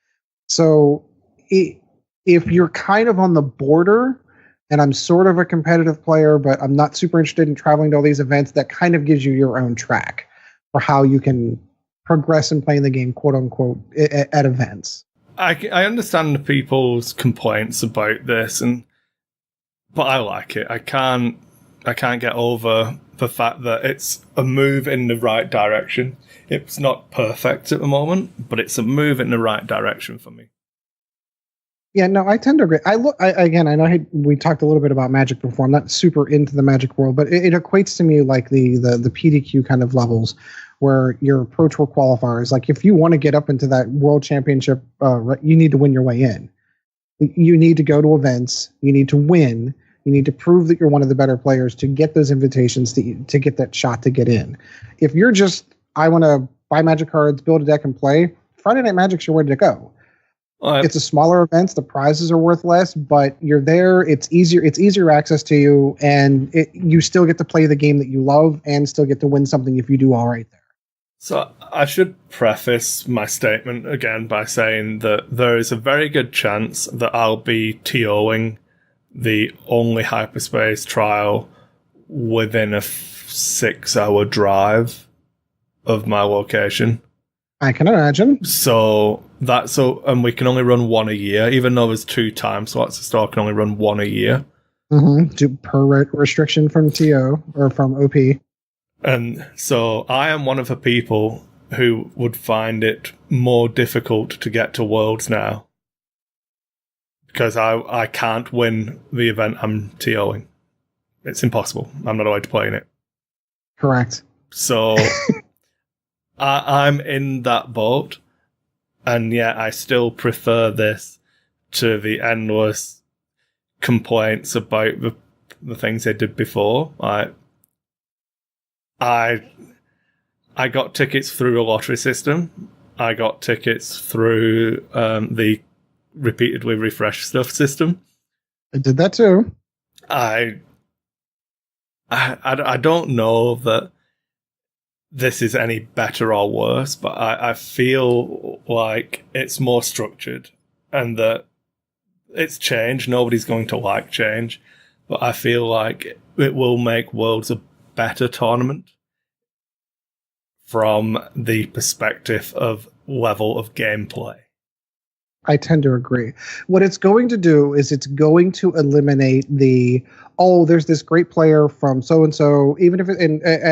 So if you're kind of on the border and I'm sort of a competitive player, but I'm not super interested in traveling to all these events, that kind of gives you your own track for how you can progress in playing the game, quote unquote, at events. I understand the people's complaints about this, but I like it. I can't get over the fact that it's a move in the right direction. It's not perfect at the moment, but it's a move in the right direction for me. Yeah, no, I tend to agree. I know we talked a little bit about Magic before. I'm not super into the Magic world, but it equates to me like the PDQ kind of levels, where your Pro Tour qualifiers, like if you want to get up into that World Championship, you need to win your way in. You need to go to events. You need to win. You need to prove that you're one of the better players to get those invitations to get that shot to get in. If you're just, I want to buy Magic cards, build a deck, and play, Friday Night Magic's your way to go. It's a smaller event. The prizes are worth less, but you're there. It's easier access to you, and you still get to play the game that you love and still get to win something if you do all right there. So I should preface my statement again by saying that there is a very good chance that I'll be TOing the only hyperspace trial within a 6-hour drive of my location. I can imagine. And we can only run one a year, even though there's 2 time slots. The store can only run one a year. Mm-hmm. Per restriction from TO or from OP. And so I am one of the people who would find it more difficult to get to Worlds now, because I can't win the event I'm TOing. It's impossible. I'm not allowed to play in it. Correct. So I'm in that boat, and yet I still prefer this to the endless complaints about the things they did before. I got tickets through a lottery system. I got tickets through the repeatedly refresh stuff system. I did that too. I don't know that this is any better or worse, but I feel like it's more structured and that it's change. Nobody's going to like change, but I feel like it will make Worlds a better tournament from the perspective of level of gameplay. I tend to agree. What it's going to do is it's going to eliminate there's this great player from so-and-so, even if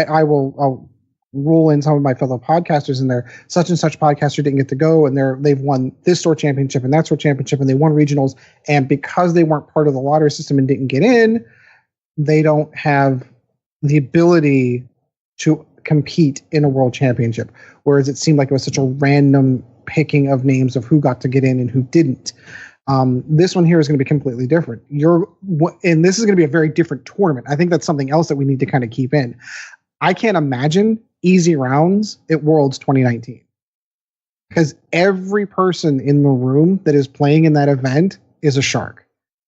I'll roll in some of my fellow podcasters in there. Such and such podcaster didn't get to go, and they've won this store championship and that store championship, and they won regionals. And because they weren't part of the lottery system and didn't get in, they don't have the ability to compete in a world championship. Whereas it seemed like it was such a random picking of names of who got to get in and who didn't. This one here is going to be completely different. And this is going to be a very different tournament. I think that's something else that we need to kind of keep in. I can't imagine easy rounds at Worlds 2019, because every person in the room that is playing in that event is a shark.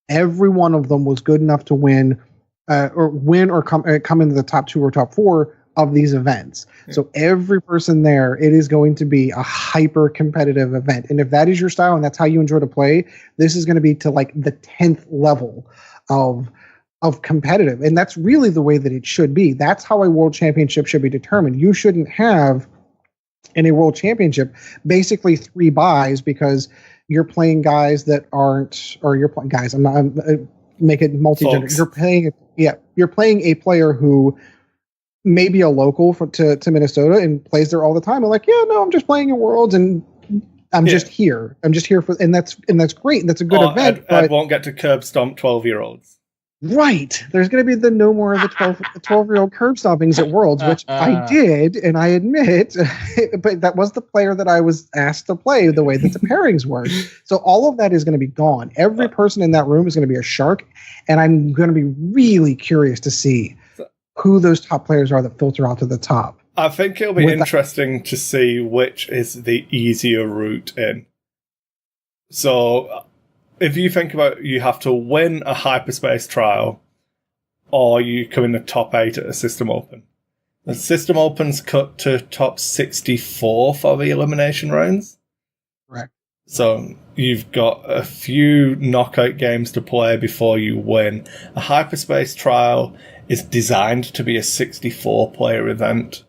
Every one of them was good enough to win or come into the top 2 or top 4 of these events. So every person there, it is going to be a hyper competitive event. And if that is your style and that's how you enjoy to play, this is going to be to like the 10th level of competitive. And that's really the way that it should be. That's how a world championship should be determined. You shouldn't have in a world championship basically 3 buys because you're playing guys that aren't, or you're playing guys. I'm make it multi-gender. Folks. You're playing a player who may be a local to Minnesota and plays there all the time. I'm like, yeah, no, I'm just playing in Worlds, and I'm just here. I'm just here for, and that's great. That's a good event. Ed won't get to curb stomp 12-year-olds. Right. There's going to be the no more of the 12-year-old curb stompings at Worlds, which I did, and I admit, but that was the player that I was asked to play the way that the pairings work. So all of that is going to be gone. Every person in that room is going to be a shark, and I'm going to be really curious to see who those top players are that filter out to the top. I think it'll be interesting to see which is the easier route in. So if you think about, you have to win a hyperspace trial, or you come in the top 8 at a system open. The system opens cut to top 64 for the elimination rounds. Correct. So you've got a few knockout games to play before you win. A hyperspace trial is designed to be a 64-player event,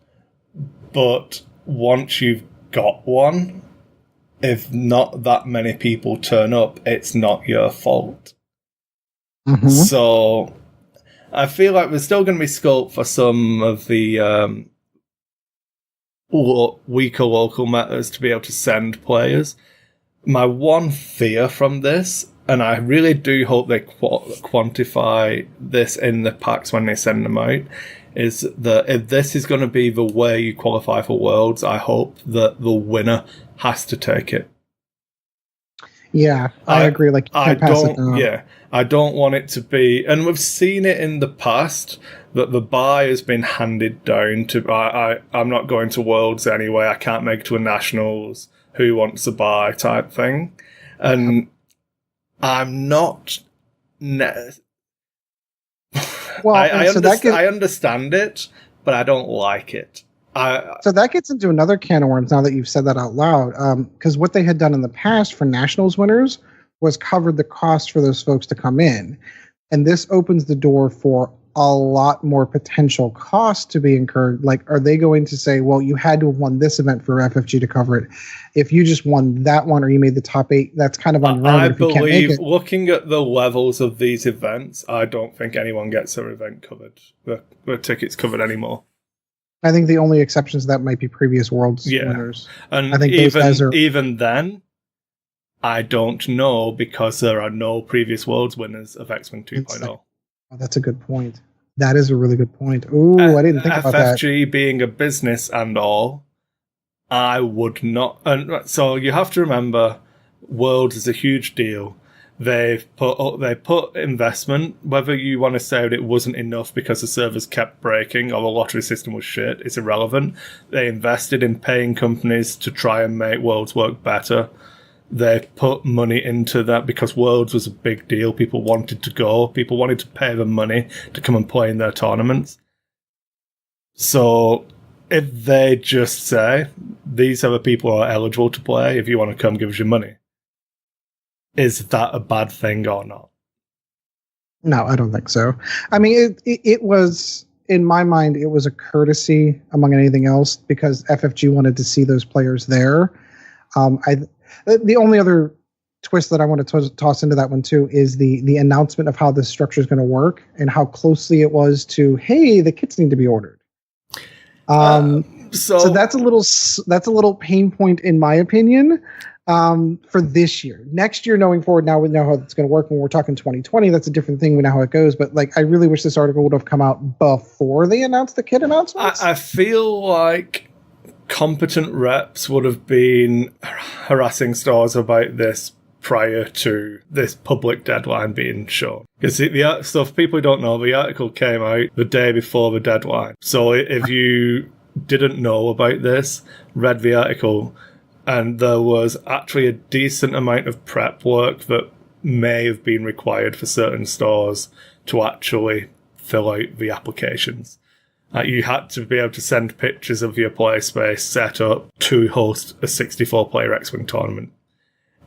but once you've got one, if not that many people turn up, it's not your fault. Mm-hmm. So I feel like there's still going to be scope for some of the weaker local metas to be able to send players. My one fear from this, and I really do hope they quantify this in the packs when they send them out, is that if this is going to be the way you qualify for Worlds, I hope that the winner has to take it. Yeah, I agree. Like, I don't want it to be, and we've seen it in the past that the buy has been handed down to. I'm not going to Worlds anyway. I can't make it to a Nationals. Who wants a buy type thing, and I'm not. Well, I understand it, but I don't like it. So that gets into another can of worms now that you've said that out loud. Because what they had done in the past for Nationals winners was covered the cost for those folks to come in. And this opens the door for a lot more potential costs to be incurred. Like, are they going to say, well, you had to have won this event for FFG to cover it? If you just won that one or you made the top 8, that's kind of on your own. I believe, looking at the levels of these events, I don't think anyone gets their event covered, the tickets covered anymore. I think the only exceptions to that might be previous Worlds winners. And I think even then, I don't know, because there are no previous Worlds winners of X-Wing 2.0. Oh, that's a good point. That is a really good point. Ooh, I didn't think about that. FFG being a business and all, I would not. And so you have to remember, Worlds is a huge deal. They put investment, whether you want to say that it wasn't enough because the servers kept breaking or the lottery system was shit, it's irrelevant. They invested in paying companies to try and make Worlds work better. They put money into that because Worlds was a big deal. People wanted to go. People wanted to pay them money to come and play in their tournaments. So if they just say, these are the people who are eligible to play, if you want to come, give us your money, is that a bad thing or not? No, I don't think so. I mean, it was, in my mind, it was a courtesy among anything else because FFG wanted to see those players there. The only other twist that I want to toss into that one too is the announcement of how this structure is going to work and how closely it was to, hey, the kits need to be ordered. So that's a little pain point in my opinion for this year. Next year, going forward, now we know how it's going to work. When we're talking 2020, that's a different thing. We know how it goes. But like, I really wish this article would have come out before they announced the kit announcements. I feel like competent reps would have been harassing stores about this prior to this public deadline being shown. Because so if people don't know, the article came out the day before the deadline. So if you didn't know about this, read the article, and there was actually a decent amount of prep work that may have been required for certain stores to actually fill out the applications. You had to be able to send pictures of your play space set up to host a 64-player X-Wing tournament.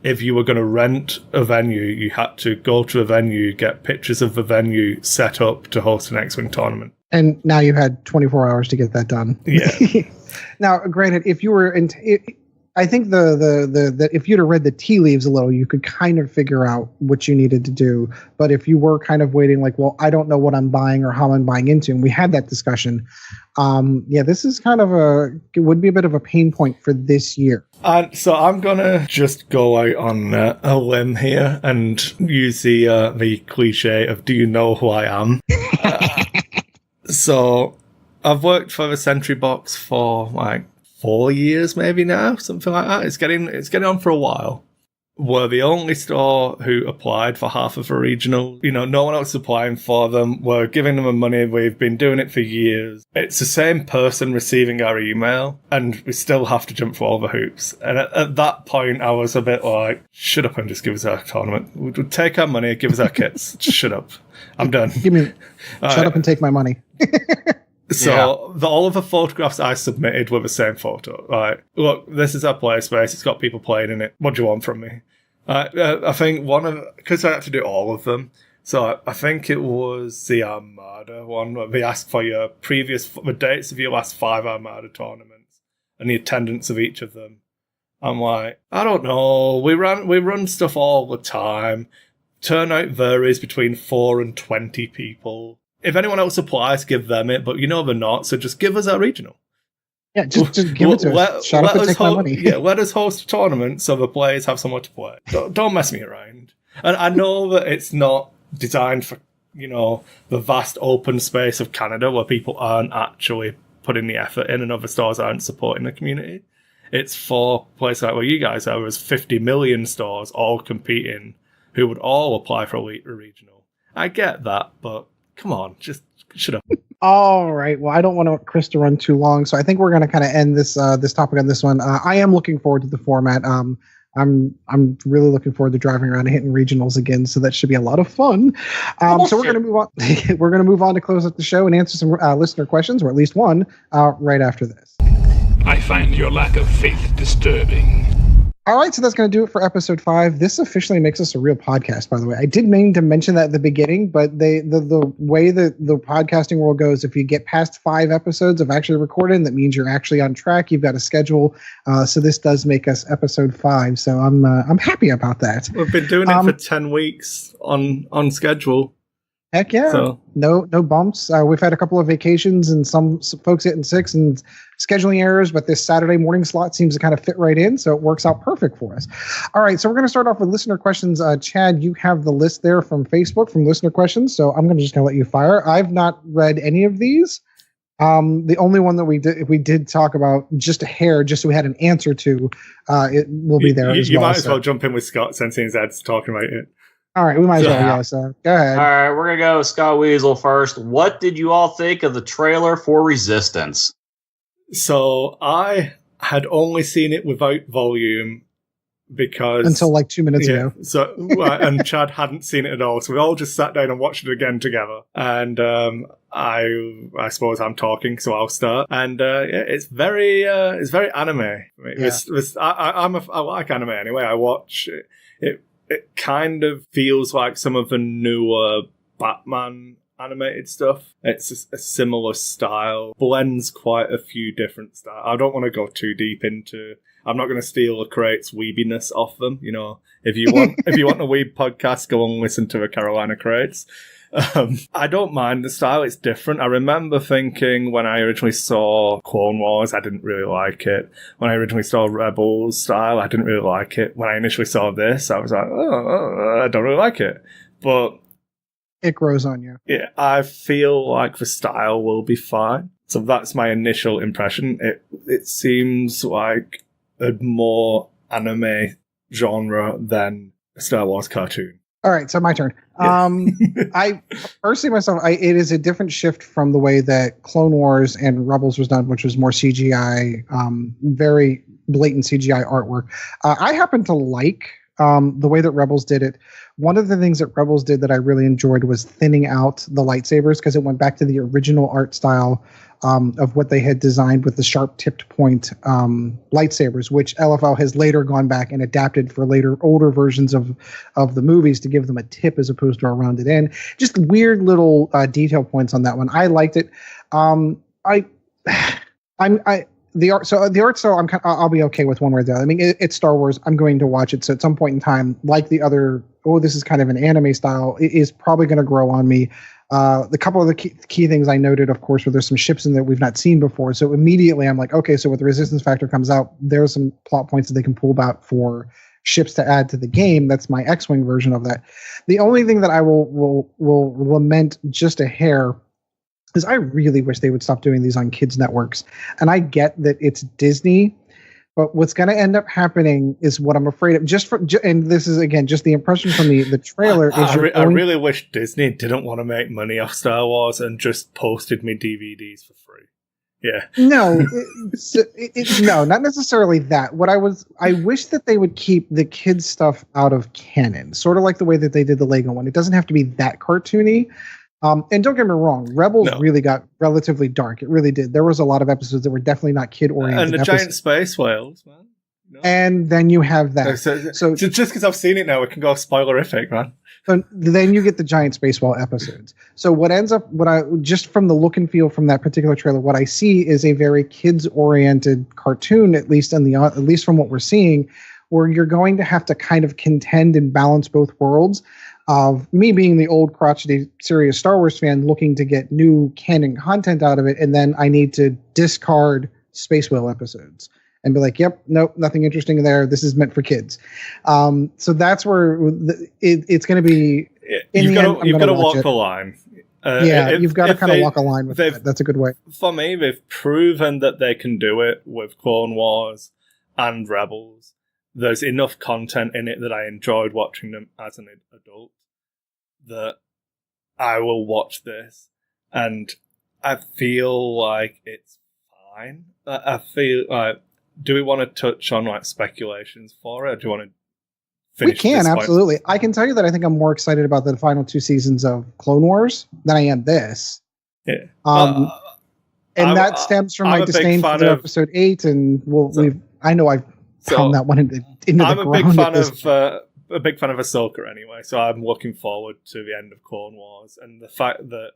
If you were going to rent a venue, you had to go to a venue, get pictures of the venue set up to host an X-Wing tournament. And now you had 24 hours to get that done. Yeah. Now, granted, if you were I think the if you'd have read the tea leaves a little, you could kind of figure out what you needed to do. But if you were kind of waiting, like, well, I don't know what I'm buying or how I'm buying into, and we had that discussion. This is kind of it would be a bit of a pain point for this year. So I'm gonna just go out on a limb here and use the cliche of "Do you know who I am?" So I've worked for the Sentry Box for like 4 years, maybe now, something like that. It's getting on for a while. We're the only store who applied for half of a regional. No one else is applying for them. We're giving them the money. We've been doing it for years. It's the same person receiving our email, and we still have to jump through all the hoops. And at that point, I was a bit like, shut up and just give us our tournament. We'll take our money, give us our kits. Just shut up. I'm done. Shut up and take my money. So all of the photographs I submitted were the same photo. Like, look, this is our play space. It's got people playing in it. What do you want from me? I think because I had to do all of them. So I think it was the Armada one where they asked for the dates of your last 5 Armada tournaments and the attendance of each of them. I'm like, I don't know. We run stuff all the time. Turnout varies between 4 and 20 people. If anyone else applies, give them it, but they're not, so just give us our regional. Yeah, just give it to us. Shut up and take my money. Yeah, let us host a tournament so the players have somewhere to play. Don't mess me around. And I know that it's not designed for, the vast open space of Canada where people aren't actually putting the effort in and other stores aren't supporting the community. It's for places like where you guys are, there's 50 million stores all competing who would all apply for a regional. I get that, but come on, just shut up. All right. Well, I don't want Kris to run too long, so I think we're going to kind of end this topic on this one. I am looking forward to the format. I'm really looking forward to driving around and hitting regionals again, so that should be a lot of fun. So we're going to move on. We're going to move on to close up the show and answer some listener questions, or at least one, right after this. I find your lack of faith disturbing. All right, so that's going to do it for episode 5. This officially makes us a real podcast, by the way. I did mean to mention that at the beginning, but the way that the podcasting world goes, if you get past 5 episodes of actually recording, that means you're actually on track. You've got a schedule. So this does make us episode 5. So I'm happy about that. We've been doing it for 10 weeks on schedule. Heck yeah. So. No bumps. We've had a couple of vacations and some folks hitting 6 and scheduling errors, but this Saturday morning slot seems to kind of fit right in, so it works out perfect for us. All right, so we're going to start off with listener questions. Chad, you have the list there from Facebook from listener questions, so I'm just going to let you fire. I've not read any of these. The only one that we did talk about just a hair, just so we had an answer to, it will be there as well. You might as well jump in with Scott since he's talking about it. All right, we might as well, yeah. So go ahead. All right, we're going to go with Scott Weasel first. What did you all think of the trailer for Resistance? So I had only seen it without volume because... Until like 2 minutes ago. So, and Chad hadn't seen it at all. So we all just sat down and watched it again together. And I suppose I'm talking, so I'll start. And it's very anime. Yeah. I like anime anyway. I watch it. It kind of feels like some of the newer Batman animated stuff. It's a similar style, blends quite a few different styles. I don't want to go too deep into. I'm not going to steal a Crates weebiness off them. If you want a weeb podcast, go and listen to the Carolina Crates. I don't mind the style. It's different. I remember thinking when I originally saw Clone Wars, I didn't really like it. When I originally saw Rebels style, I didn't really like it. When I initially saw this, I was like, I don't really like it. But it grows on you. Yeah, I feel like the style will be fine. So that's my initial impression. It seems like a more anime genre than a Star Wars cartoon. All right, so my turn. Yeah. I personally myself, it is a different shift from the way that Clone Wars and Rebels was done, which was more CGI, very blatant CGI artwork. I happen to like the way that Rebels did it. One of the things that Rebels did that I really enjoyed was thinning out the lightsabers, because it went back to the original art style of what they had designed with the sharp tipped point lightsabers, which LFL has later gone back and adapted for older versions of the movies to give them a tip as opposed to a rounded end. Just weird little detail points on that one. I liked it. the art. So the art style, I'll be okay with one way or the other. I mean, it's Star Wars. I'm going to watch it. So at some point in time, like the other, this is kind of an anime style, it is probably going to grow on me. The couple of the key things I noted, of course, were there's some ships in there we've not seen before. So immediately I'm like, okay, so when the Resistance Factor comes out, there's some plot points that they can pull out for ships to add to the game. That's my X-Wing version of that. The only thing that I will lament just a hair is I really wish they would stop doing these on kids networks. And I get that it's Disney, but what's going to end up happening is what I'm afraid of. And this is again just the impression from the trailer. I really wish Disney didn't want to make money off Star Wars and just posted me DVDs for free. Yeah. No, no, not necessarily that. I wish that they would keep the kids stuff out of canon, sort of like the way that they did the Lego one. It doesn't have to be that cartoony. And don't get me wrong, Rebels really got relatively dark. It really did. There was a lot of episodes that were definitely not kid-oriented. And the giant space whales, man. No. And then you have that. So just because I've seen it now, it can go spoilerific, man. So then you get the giant space whale episodes. So just from the look and feel from that particular trailer, what I see is a very kids-oriented cartoon, at least from what we're seeing, where you're going to have to kind of contend and balance both worlds. Of me being the old crotchety serious Star Wars fan looking to get new canon content out of it, and then I need to discard Space Whale episodes and be like, yep, nope, nothing interesting there. This is meant for kids. So that's where it's going to be. You've got to walk the line. You've got to kind of walk a line with that. That's a good way. For me, they've proven that they can do it with Clone Wars and Rebels. There's enough content in it that I enjoyed watching them as an adult that I will watch this, and I feel like it's fine. I feel like, do we want to touch on like speculations for it? Or do you want to finish? We can, absolutely. I can tell you that I think I'm more excited about the final 2 seasons of Clone Wars than I am this. Yeah. And that stems from my disdain for episode 8, and I know I've pound that one into I'm the ground. A big fan of Ahsoka anyway, so I'm looking forward to the end of Clone Wars, and the fact that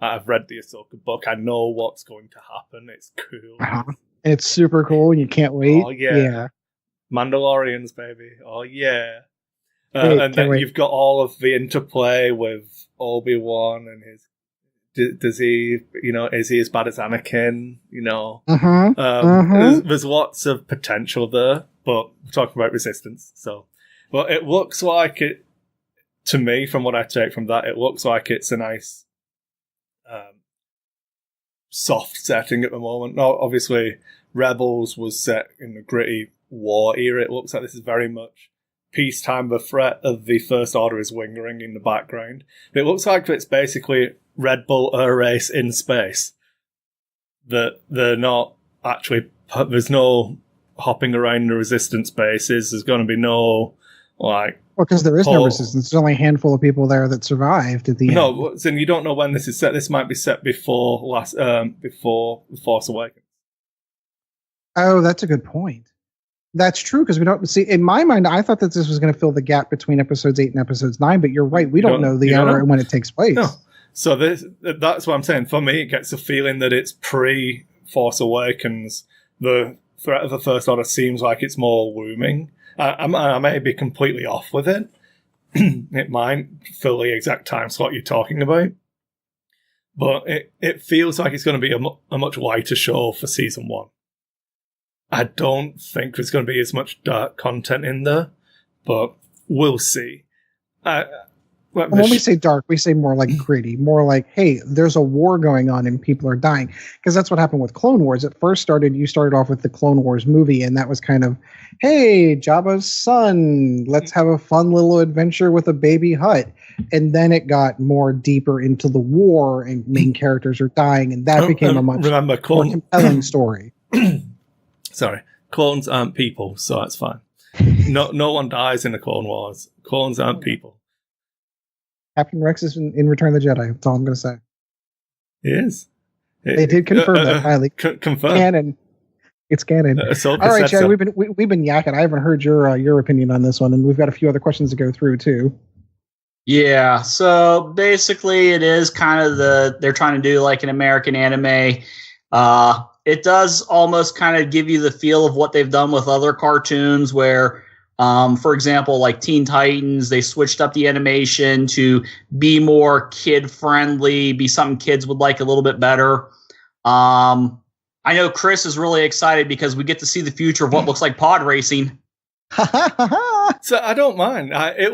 I've read the Ahsoka book, I know what's going to happen. It's cool. Uh-huh. It's super cool, and you can't wait. Oh yeah. Mandalorians, baby. Oh yeah. And then you've got all of the interplay with Obi-Wan and his. Does he, is he as bad as Anakin? There's lots of potential there, but we're talking about Resistance. So, but it looks like it, to me, from what I take from that, it looks like it's a nice, soft setting at the moment. Now, obviously, Rebels was set in the gritty war era. It looks like this is very much peacetime. The threat of the First Order is lingering in the background. But it looks like it's basically Red Bull Air Race in space. That they're not actually. There's no hopping around the Resistance bases. There's going to be no because there is no Resistance. There's only a handful of people there that survived at the end. No, and you don't know when this is set. This might be set before before The Force Awakens. Oh, that's a good point. That's true, because we don't see. In my mind, I thought that this was going to fill the gap between episodes 8 and episodes 9. But you're right. We don't know the era when it takes place. No. So that's what I'm saying. For me, it gets a feeling that it's pre-Force Awakens. The threat of the First Order seems like it's more looming. I may be completely off with it. It might fill the exact time slot you're talking about. But it feels like it's going to be a much lighter show for Season 1. I don't think there's going to be as much dark content in there, but we'll see. When we say dark, we say more like gritty, more like, hey, there's a war going on and people are dying. Because that's what happened with Clone Wars. You started off with the Clone Wars movie, and that was kind of, hey, Jabba's son, let's have a fun little adventure with a baby Hutt. And then it got more deeper into the war, and main characters are dying, and that became a much more compelling story. Sorry, clones aren't people, so that's fine. No one dies in the Clone Wars. Clones aren't people. Captain Rex is in Return of the Jedi. That's all I'm going to say. He is. They did confirm that highly. Confirm. Canon. It's canon. All right, Chad. We've been yakking. I haven't heard your opinion on this one, and we've got a few other questions to go through too. Yeah. So basically, it is kind of they're trying to do like an American anime. it does almost kind of give you the feel of what they've done with other cartoons where, for example, like Teen Titans, they switched up the animation to be more kid-friendly, be something kids would like a little bit better. I know Kris is really excited because we get to see the future of what looks like pod racing. So I don't mind. It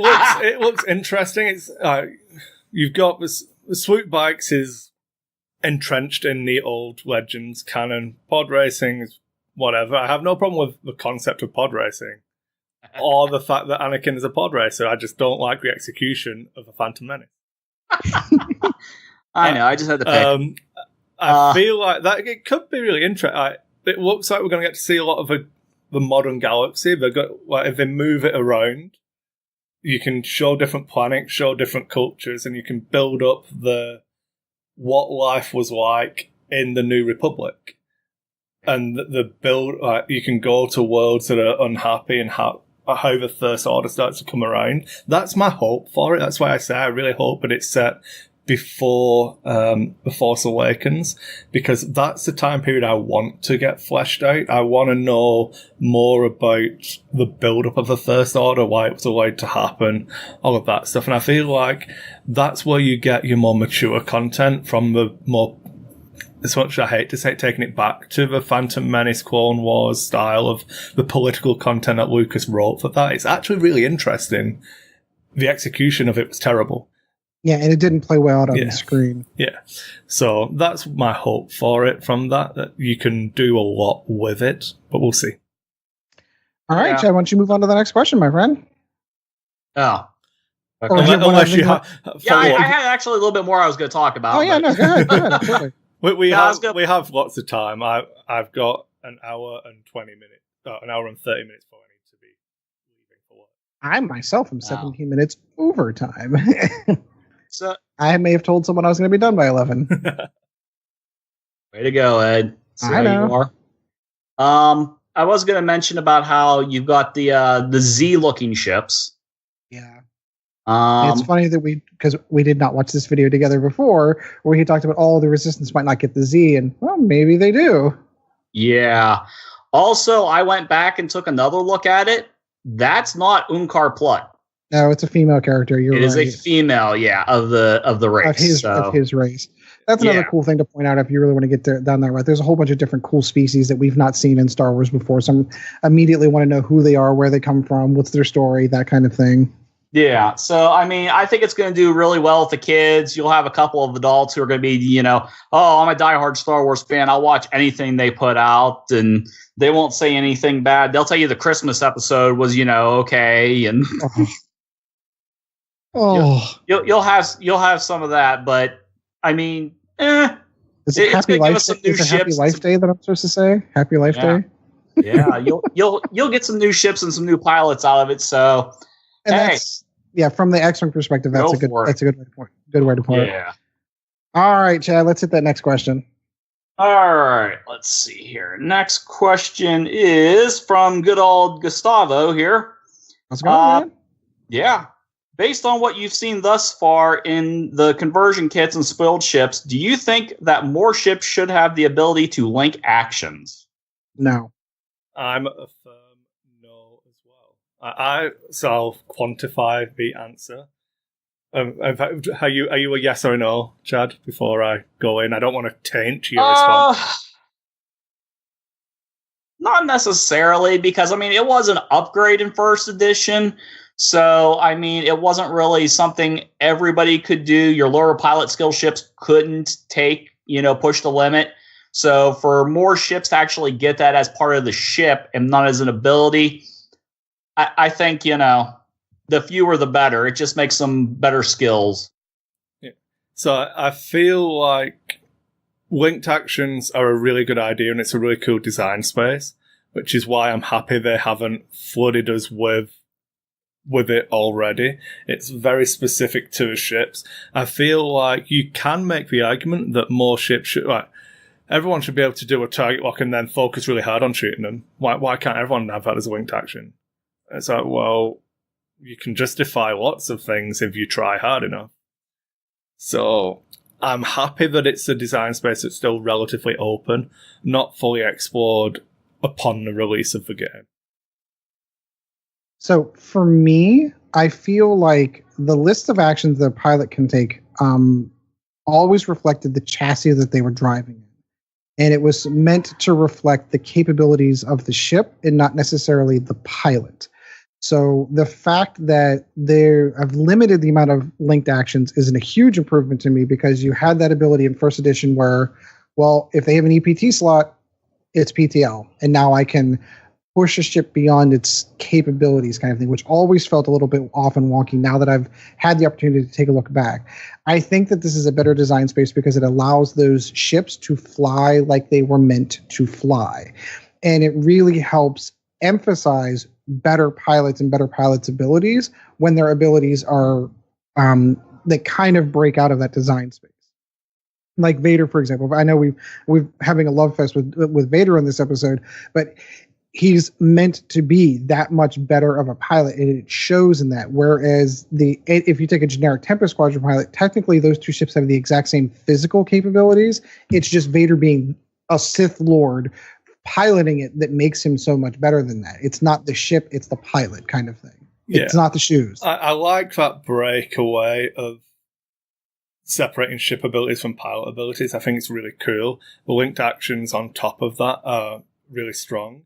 looks interesting. It's you've got the swoop bikes is entrenched in the old Legends canon. Pod racing is whatever. I have no problem with the concept of pod racing or the fact that Anakin is a pod racer. I just don't like the execution of a Phantom Menace. I know. I just had to pick. I feel like that it could be really interesting. It looks like we're going to get to see a lot of the modern galaxy. They've got, like, if they move it around, you can show different planets, show different cultures, and you can build up what life was like in the New Republic. And the build, you can go to worlds that are unhappy and how the First Order starts to come around. That's my hope for it. That's why I say I really hope that it's set before The Force Awakens, because that's the time period I want to get fleshed out. I want to know more about the build-up of the First Order, why it was allowed to happen, all of that stuff. And I feel like that's where you get your more mature content from the more, as much as I hate to say it, taking it back to the Phantom Menace, Clone Wars style of the political content that Lucas wrote for that. It's actually really interesting. The execution of it was terrible. Yeah, and it didn't play well out on the screen. Yeah. So that's my hope for it from that you can do a lot with it, but we'll see. All right, Chad, why don't you move on to the next question, my friend? Oh. Okay. Unless you have... I had actually a little bit more I was going to talk about. Oh, yeah, no, go ahead. We have lots of time. I've got an hour and 20 minutes, an hour and 30 minutes before I need to be leaving for work. I myself am 17 minutes overtime. So I may have told someone I was going to be done by 11. Way to go, Ed. I know. You are. I was going to mention about how you've got the Z-looking ships. Yeah. It's funny that because we did not watch this video together before, where he talked about, the Resistance might not get the Z, and, well, maybe they do. Yeah. Also, I went back and took another look at it. That's not Unkar Plutt. No, it's a female character. It is a female, of the race. Of his race. That's another cool thing to point out if you really want to get down that route. There's a whole bunch of different cool species that we've not seen in Star Wars before. So I immediately want to know who they are, where they come from, what's their story, that kind of thing. Yeah, so I mean, I think it's going to do really well with the kids. You'll have a couple of adults who are going to be, I'm a diehard Star Wars fan. I'll watch anything they put out, and they won't say anything bad. They'll tell you the Christmas episode was, okay, and you'll have some of that. But I mean, Is it Happy Life? Is it Happy Life Day that I'm supposed to say? Happy Life Day. Yeah, you'll get some new ships and some new pilots out of it. So. And that's from the X-Wing perspective, that's a good way to put it. Yeah. All right, Chad, let's hit that next question. All right, let's see here. Next question is from good old Gustavo here. How's it going, man? Yeah. Based on what you've seen thus far in the conversion kits and spoiled ships, do you think that more ships should have the ability to link actions? No. I'm a firm no as well. So I'll quantify the answer. Are you a yes or no, Chad, before I go in? I don't want to taint your response. Not necessarily, because, I mean, it was an upgrade in first edition. So, I mean, it wasn't really something everybody could do. Your lower pilot skill ships couldn't push the limit. So, for more ships to actually get that as part of the ship and not as an ability, I think, the fewer the better. It just makes them better skills. Yeah. So, I feel like linked actions are a really good idea, and it's a really cool design space, which is why I'm happy they haven't flooded us with it already. It's very specific to the ships. I feel like you can make the argument that more ships should, everyone should be able to do a target lock and then focus really hard on shooting them. Why can't everyone have that as a linked action? It's like, well, you can justify lots of things if you try hard enough. So I'm happy that it's a design space that's still relatively open, not fully explored upon the release of the game. So for me, I feel like the list of actions the pilot can take always reflected the chassis that they were driving in. And it was meant to reflect the capabilities of the ship and not necessarily the pilot. So the fact that they have limited the amount of linked actions isn't a huge improvement to me, because you had that ability in first edition where, well, if they have an EPT slot, it's PTL. And now I can push a ship beyond its capabilities, kind of thing, which always felt a little bit off and wonky now that I've had the opportunity to take a look back. I think that this is a better design space because it allows those ships to fly like they were meant to fly. And it really helps emphasize better pilots and better pilots' abilities when their abilities are they kind of break out of that design space. Like Vader, for example. I know we've having a love fest with Vader in this episode, but he's meant to be that much better of a pilot, and it shows in that. Whereas if you take a generic Tempest Squadron pilot, technically those two ships have the exact same physical capabilities. It's just Vader being a Sith Lord piloting it that makes him so much better than that. It's not the ship, it's the pilot kind of thing. Yeah. It's not the shoes. I like that breakaway of separating ship abilities from pilot abilities. I think it's really cool. The linked actions on top of that are really strong.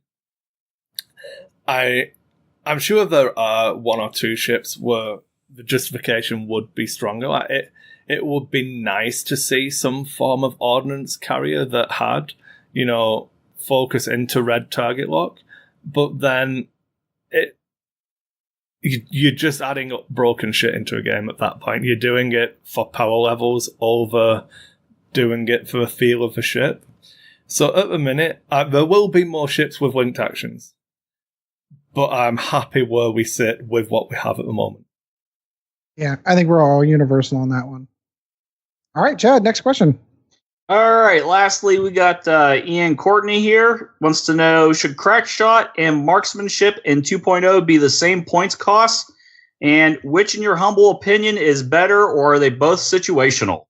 I'm sure there are one or two ships where the justification would be stronger. Like it would be nice to see some form of ordnance carrier that had, focus into red target lock, but then you're just adding up broken shit into a game at that point. You're doing it for power levels over doing it for the feel of the ship. So at the minute, there will be more ships with linked actions, but I'm happy where we sit with what we have at the moment. Yeah, I think we're all universal on that one. All right, Chad, next question. All right, lastly, we got Ian Courtney here. Wants to know, should crack shot and marksmanship in 2.0 be the same points cost? And which, in your humble opinion, is better, or are they both situational?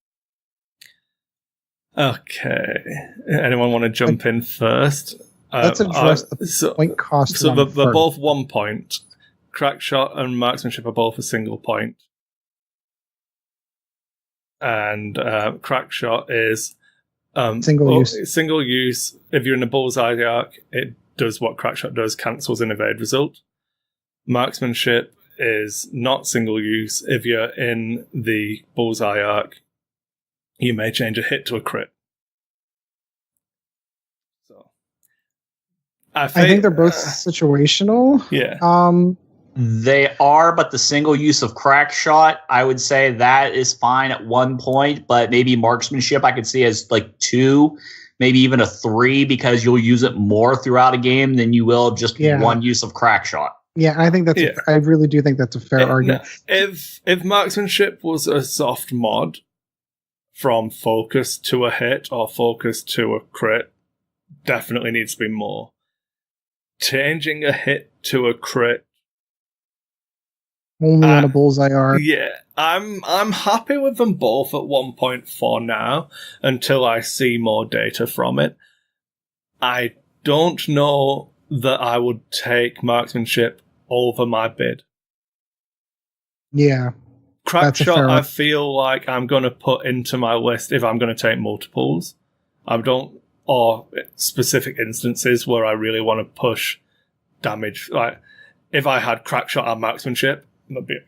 Okay. Anyone want to jump in first? Let's address the point cost. So they're both 1 point. Crack shot and marksmanship are both a single point. And crack shot is single use. Single use. If you're in a bullseye arc, it does what crack shot does, cancels an evade result. Marksmanship is not single use. If you're in the bullseye arc, you may change a hit to a crit. So I think they're both situational. Yeah. They are, but the single use of crack shot, I would say that is fine at 1 point, but maybe marksmanship I could see as like 2, maybe even a 3, because you'll use it more throughout a game than you will just one use of crack shot. Yeah, I think that's. I really do think that's a fair argument. If marksmanship was a soft mod from focus to a hit or focus to a crit, definitely needs to be more. Changing a hit to a crit only on a bullseye arc. Yeah, I'm happy with them both at 1.4 now until I see more data from it. I don't know that I would take marksmanship over my bid. Yeah. Crack shot, I feel like I'm going to put into my list if I'm going to take multiples. Or specific instances where I really want to push damage. Like, if I had crack shot and marksmanship,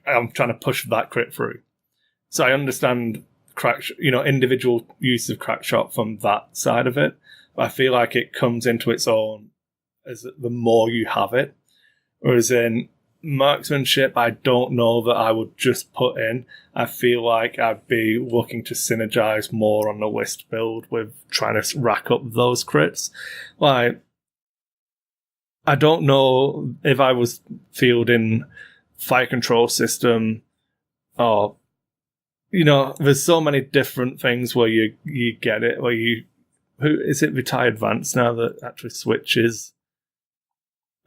I'm trying to push that crit through. So I understand individual use of crack shot from that side of it. But I feel like it comes into its own as the more you have it. Whereas in marksmanship, I don't know that I would just put in. I feel like I'd be looking to synergize more on the list build with trying to rack up those crits. Like, I don't know if I was fielding fire control system or, there's so many different things where you get it, who is it retired Vance now that actually switches?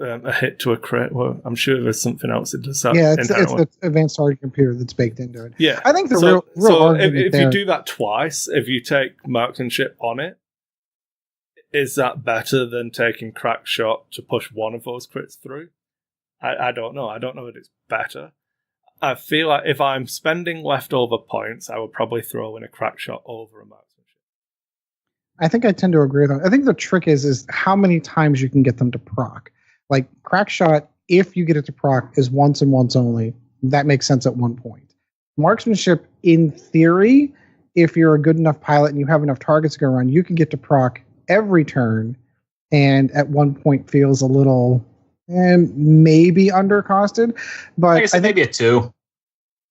a hit to a crit. Well, I'm sure there's something else that does that. Yeah, it's the advanced target computer that's baked into it. Yeah, I think the real argument if you do that twice, if you take marksmanship on it, is that better than taking crack shot to push one of those crits through? I don't know. I don't know that it's better. I feel like if I'm spending leftover points, I would probably throw in a crack shot over a marksmanship. I think I tend to agree with that. I think the trick is how many times you can get them to proc. Like crack shot, if you get it to proc, is once and once only. That makes sense at one point. Marksmanship, in theory, if you're a good enough pilot and you have enough targets to go around, you can get to proc every turn, and at one point feels a little maybe undercosted. But I guess maybe a 2.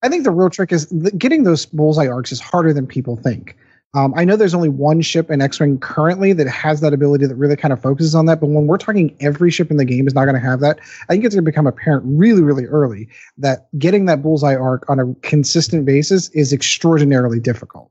I think the real trick is getting those bullseye arcs is harder than people think. I know there's only one ship in X-Wing currently that has that ability that really kind of focuses on that. But when we're talking every ship in the game is not going to have that, I think it's going to become apparent really, really early that getting that bullseye arc on a consistent basis is extraordinarily difficult.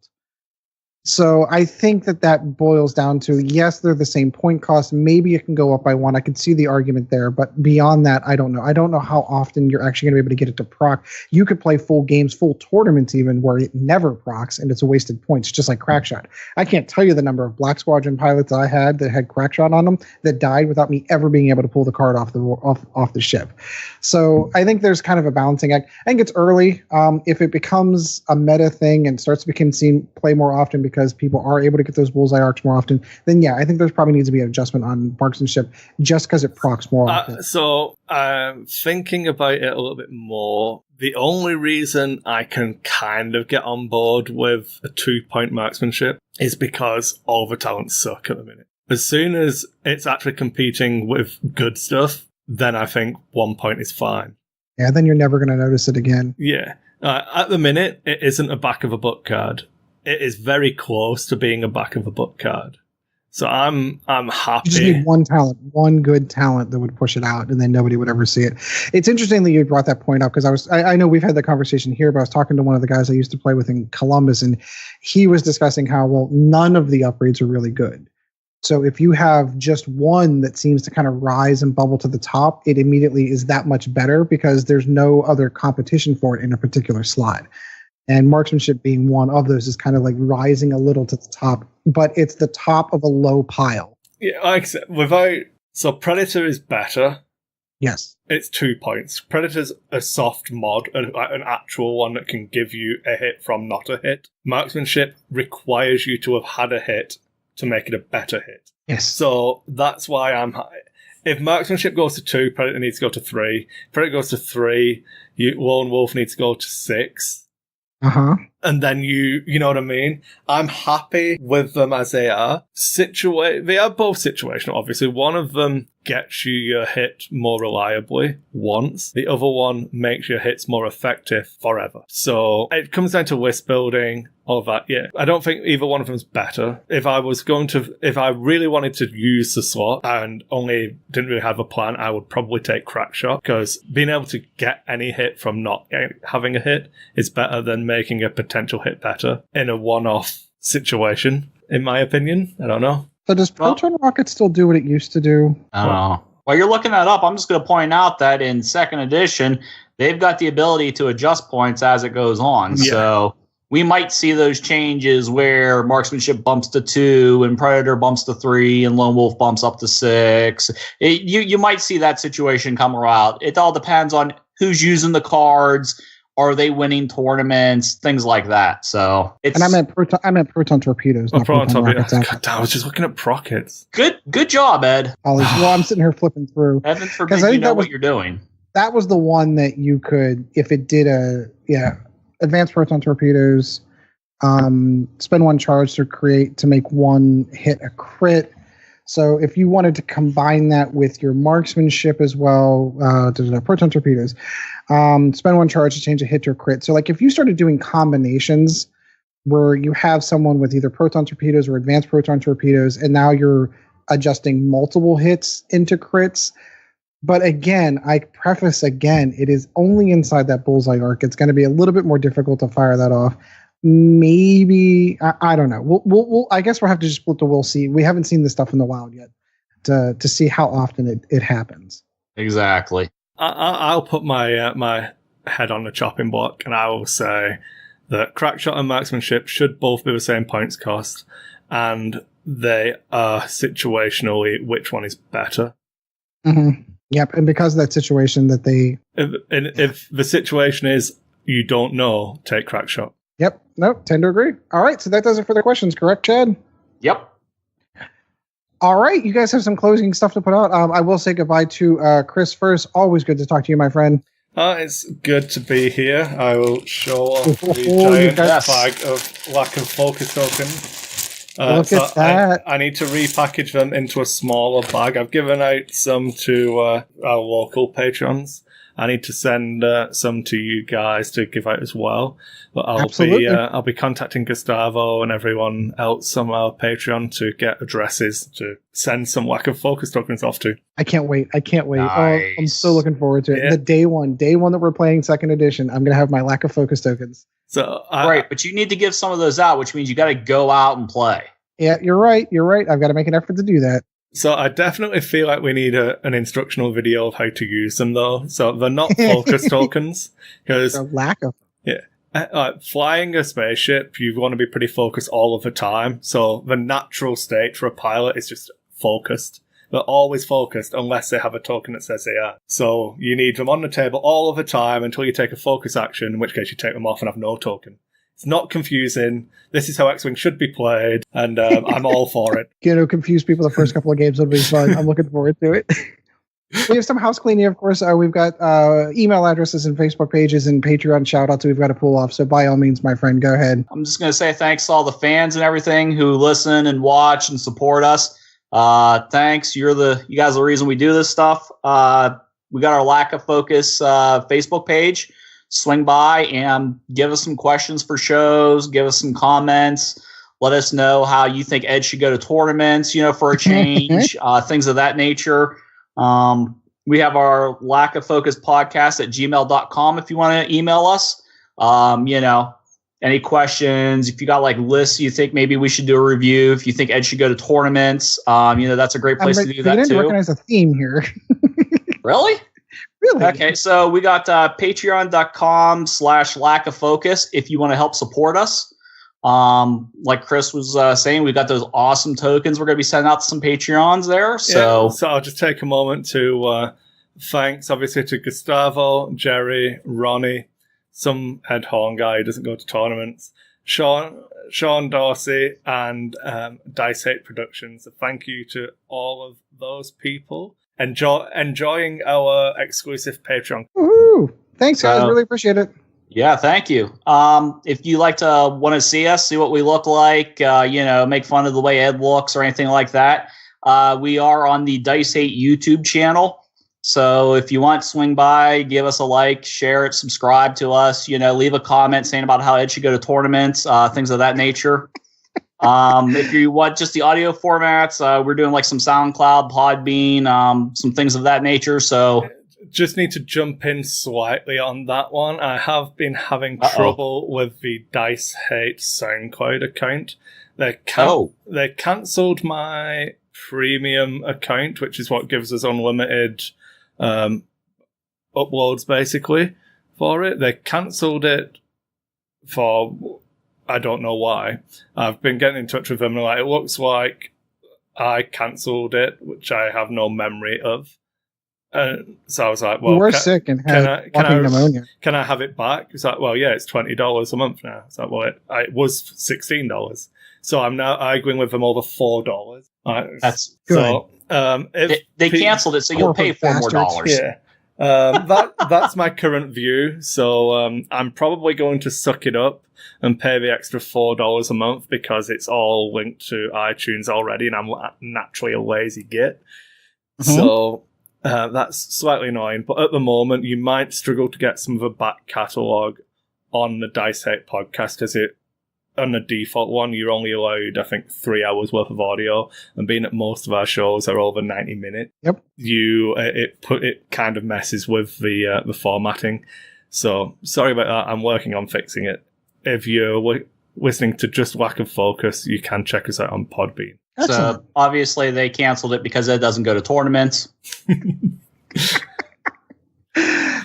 So I think that boils down to, yes, they're the same point cost. Maybe it can go up by 1. I could see the argument there. But beyond that, I don't know. I don't know how often you're actually going to be able to get it to proc. You could play full games, full tournaments even, where it never procs and it's a wasted points, just like Crackshot. I can't tell you the number of Black Squadron pilots I had that had Crackshot on them that died without me ever being able to pull the card off the ship. So I think there's kind of a balancing act. I think it's early. If it becomes a meta thing and starts to become play more often because people are able to get those bullseye arcs more often, then yeah, I think there's probably needs to be an adjustment on marksmanship just because it procs more often. So thinking about it a little bit more, the only reason I can kind of get on board with a 2-point marksmanship is because all the talents suck at the minute. As soon as it's actually competing with good stuff, then I think 1 point is fine. Yeah, then you're never going to notice it again. Yeah. At the minute, it isn't a back of a book card. It is very close to being a back of a book card. So I'm happy. You just need one good talent that would push it out, and then nobody would ever see it. It's interesting that you brought that point up because I know we've had the conversation here, but I was talking to one of the guys I used to play with in Columbus, and he was discussing how, well, none of the upgrades are really good. So if you have just one that seems to kind of rise and bubble to the top, it immediately is that much better because there's no other competition for it in a particular slot. And marksmanship being one of those is kind of like rising a little to the top, but it's the top of a low pile. Yeah, so Predator is better. Yes. It's 2 points. Predator's a soft mod, an actual one that can give you a hit from not a hit. Marksmanship requires you to have had a hit to make it a better hit. Yes. So that's why I'm high. If marksmanship goes to 2, Predator needs to go to 3. Predator goes to 3, Lone Wolf needs to go to 6. Uh-huh. And then you know what I mean? I'm happy with them as they are. They are both situational, obviously. One of them gets you your hit more reliably once. The other one makes your hits more effective forever. So it comes down to list building, all of that. Yeah, I don't think either one of them is better. If I really wanted to use the slot and only didn't really have a plan, I would probably take Crackshot because being able to get any hit from not having a hit is better than making a potential hit better in a one-off situation, in my opinion. I don't know. So does Proton Rocket still do what it used to do? I don't know. While you're looking that up, I'm just going to point out that in 2nd edition, they've got the ability to adjust points as it goes on. Yeah. So we might see those changes where marksmanship bumps to 2 and Predator bumps to 3 and Lone Wolf bumps up to 6. You might see that situation come around. It all depends on who's using the cards. Are they winning tournaments? Things like that. So it's. And I meant proton torpedoes. Not proton torpedoes. God, I was just looking at prockets. Good job, Ed. Well, I'm sitting here flipping through. Heaven forbid you know what you're doing. That was the one that you could, if it did advanced proton torpedoes, spend 1 charge to make 1 hit a crit. So if you wanted to combine that with your marksmanship as well, proton torpedoes, spend 1 charge to change a hit to a crit. So like if you started doing combinations where you have someone with either proton torpedoes or advanced proton torpedoes, and now you're adjusting multiple hits into crits. But again, I preface again, it is only inside that bullseye arc. It's going to be a little bit more difficult to fire that off. Maybe I don't know. We'll I guess we'll have to just split the. We'll see. We haven't seen this stuff in the wild yet to see how often it happens. Exactly. I'll put my my head on the chopping block, and I will say that Crackshot and Marksmanship should both be the same points cost, and they are situationally which one is better. Mm-hmm. Yep, and because of that situation that they... If the situation is you don't know, take Crackshot. Yep, nope, tend to agree. All right, so that does it for the questions, correct, Chad? Yep. All right, you guys have some closing stuff to put out. I will say goodbye to Kris first. Always good to talk to you, my friend. It's good to be here. I will show off the you giant guys- bag of lack of focus tokens. Look at that. I need to repackage them into a smaller bag. I've given out some to our local patrons. I need to send some to you guys to give out as well. But I'll be contacting Gustavo and everyone else on our Patreon to get addresses to send some lack of focus tokens off to. I can't wait. Nice. Oh, I'm so looking forward to it. Yeah. The day one that we're playing second edition, I'm going to have my lack of focus tokens. So Right, but you need to give some of those out, which means you got to go out and play. Yeah, you're right. I've got to make an effort to do that. So I definitely feel like we need an instructional video of how to use them, though. So they're not focus tokens, because A lack of... flying a spaceship, you want to be pretty focused all of the time. So the natural state for a pilot is just focused. They're always focused unless they have a token that says they are. So you need them on the table all of the time until you take a focus action, in which case you take them off and have no token. It's not confusing. This is how X-Wing should be played, and I'm all for it. Confuse people the first couple of games. It'll be fun. I'm looking forward to it. We have some house cleaning, of course. We've got email addresses and Facebook pages and Patreon shout-outs we've got to pull off. So by all means, my friend, go ahead. I'm just going to say thanks to all the fans and everything who listen and watch and support us. Thanks. You guys are the reason we do this stuff. We got our Lack of Focus Facebook page. Swing by and give us some questions for shows. Give us some comments. Let us know how you think Ed should go to tournaments, for a change, things of that nature. We have our Lack of Focus podcast at gmail.com if you want to email us. Any questions, if you got like lists you think maybe we should do a review, if you think Ed should go to tournaments, that's a great place to do that too. I didn't recognize a theme here. Really? Really? Okay, so we got patreon.com/lack of focus if you want to help support us. Like Kris was saying, we got those awesome tokens we're going to be sending out to some Patreons there. So I'll just take a moment to thanks, obviously, to Gustavo, Jerry, Ronnie, some head horn guy who doesn't go to tournaments, Sean Dorsey, and Dice 8 Productions. So thank you to all of those people. Enjoying our exclusive Patreon. Woohoo! Thanks, guys. Really appreciate it. Yeah, thank you. If you like to want to see us, see what we look like, make fun of the way Ed looks or anything like that, we are on the Dice 8 YouTube channel. So if you want, swing by, give us a like, share it, subscribe to us, leave a comment saying about how Ed should go to tournaments, things of that nature. If you want just the audio formats, we're doing like some SoundCloud, Podbean, some things of that nature. So just need to jump in slightly on that one. I have been having trouble with the Dice Hate SoundCloud account. They cancelled my premium account, which is what gives us unlimited uploads basically for it. They cancelled it for... I don't know why. I've been getting in touch with them and it looks like I cancelled it, which I have no memory of. So I was like, well, we're sick and had pneumonia. Can I have it back? It's like, well, yeah, it's $20 a month now. It's like, well, it was $16. So I'm now arguing with them over $4. That's good. So, they canceled it, so you'll pay $4 more. Yeah. That's my current view. So I'm probably going to suck it up and pay the extra $4 a month because it's all linked to iTunes already, and I'm naturally a lazy git. Mm-hmm. So that's slightly annoying. But at the moment, you might struggle to get some of the back catalogue on the Dice Hate podcast, because on the default one, you're only allowed, I think, 3 hours worth of audio, and being that most of our shows are over 90 minutes, yep, it kind of messes with the formatting. So sorry about that. I'm working on fixing it. If you're listening to just Lack of Focus, you can check us out on Podbean. So obviously they canceled it because Ed doesn't go to tournaments.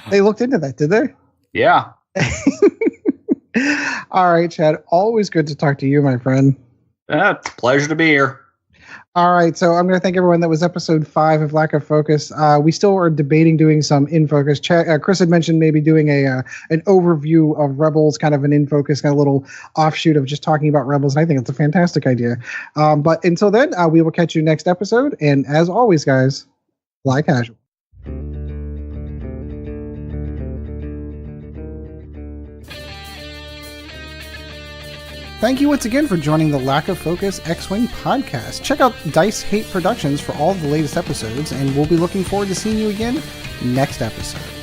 They looked into that, did they? Yeah. All right, Chad. Always good to talk to you, my friend. Pleasure to be here. All right, so I'm going to thank everyone. That was episode 5 of Lack of Focus. We still are debating doing some in focus. Kris had mentioned maybe doing an overview of Rebels, kind of an in focus, kind of little offshoot of just talking about Rebels. And I think it's a fantastic idea. But until then, we will catch you next episode. And as always, guys, fly casual. Thank you once again for joining the Lack of Focus X-Wing podcast. Check out Dice Hate Productions for all of the latest episodes, and we'll be looking forward to seeing you again next episode.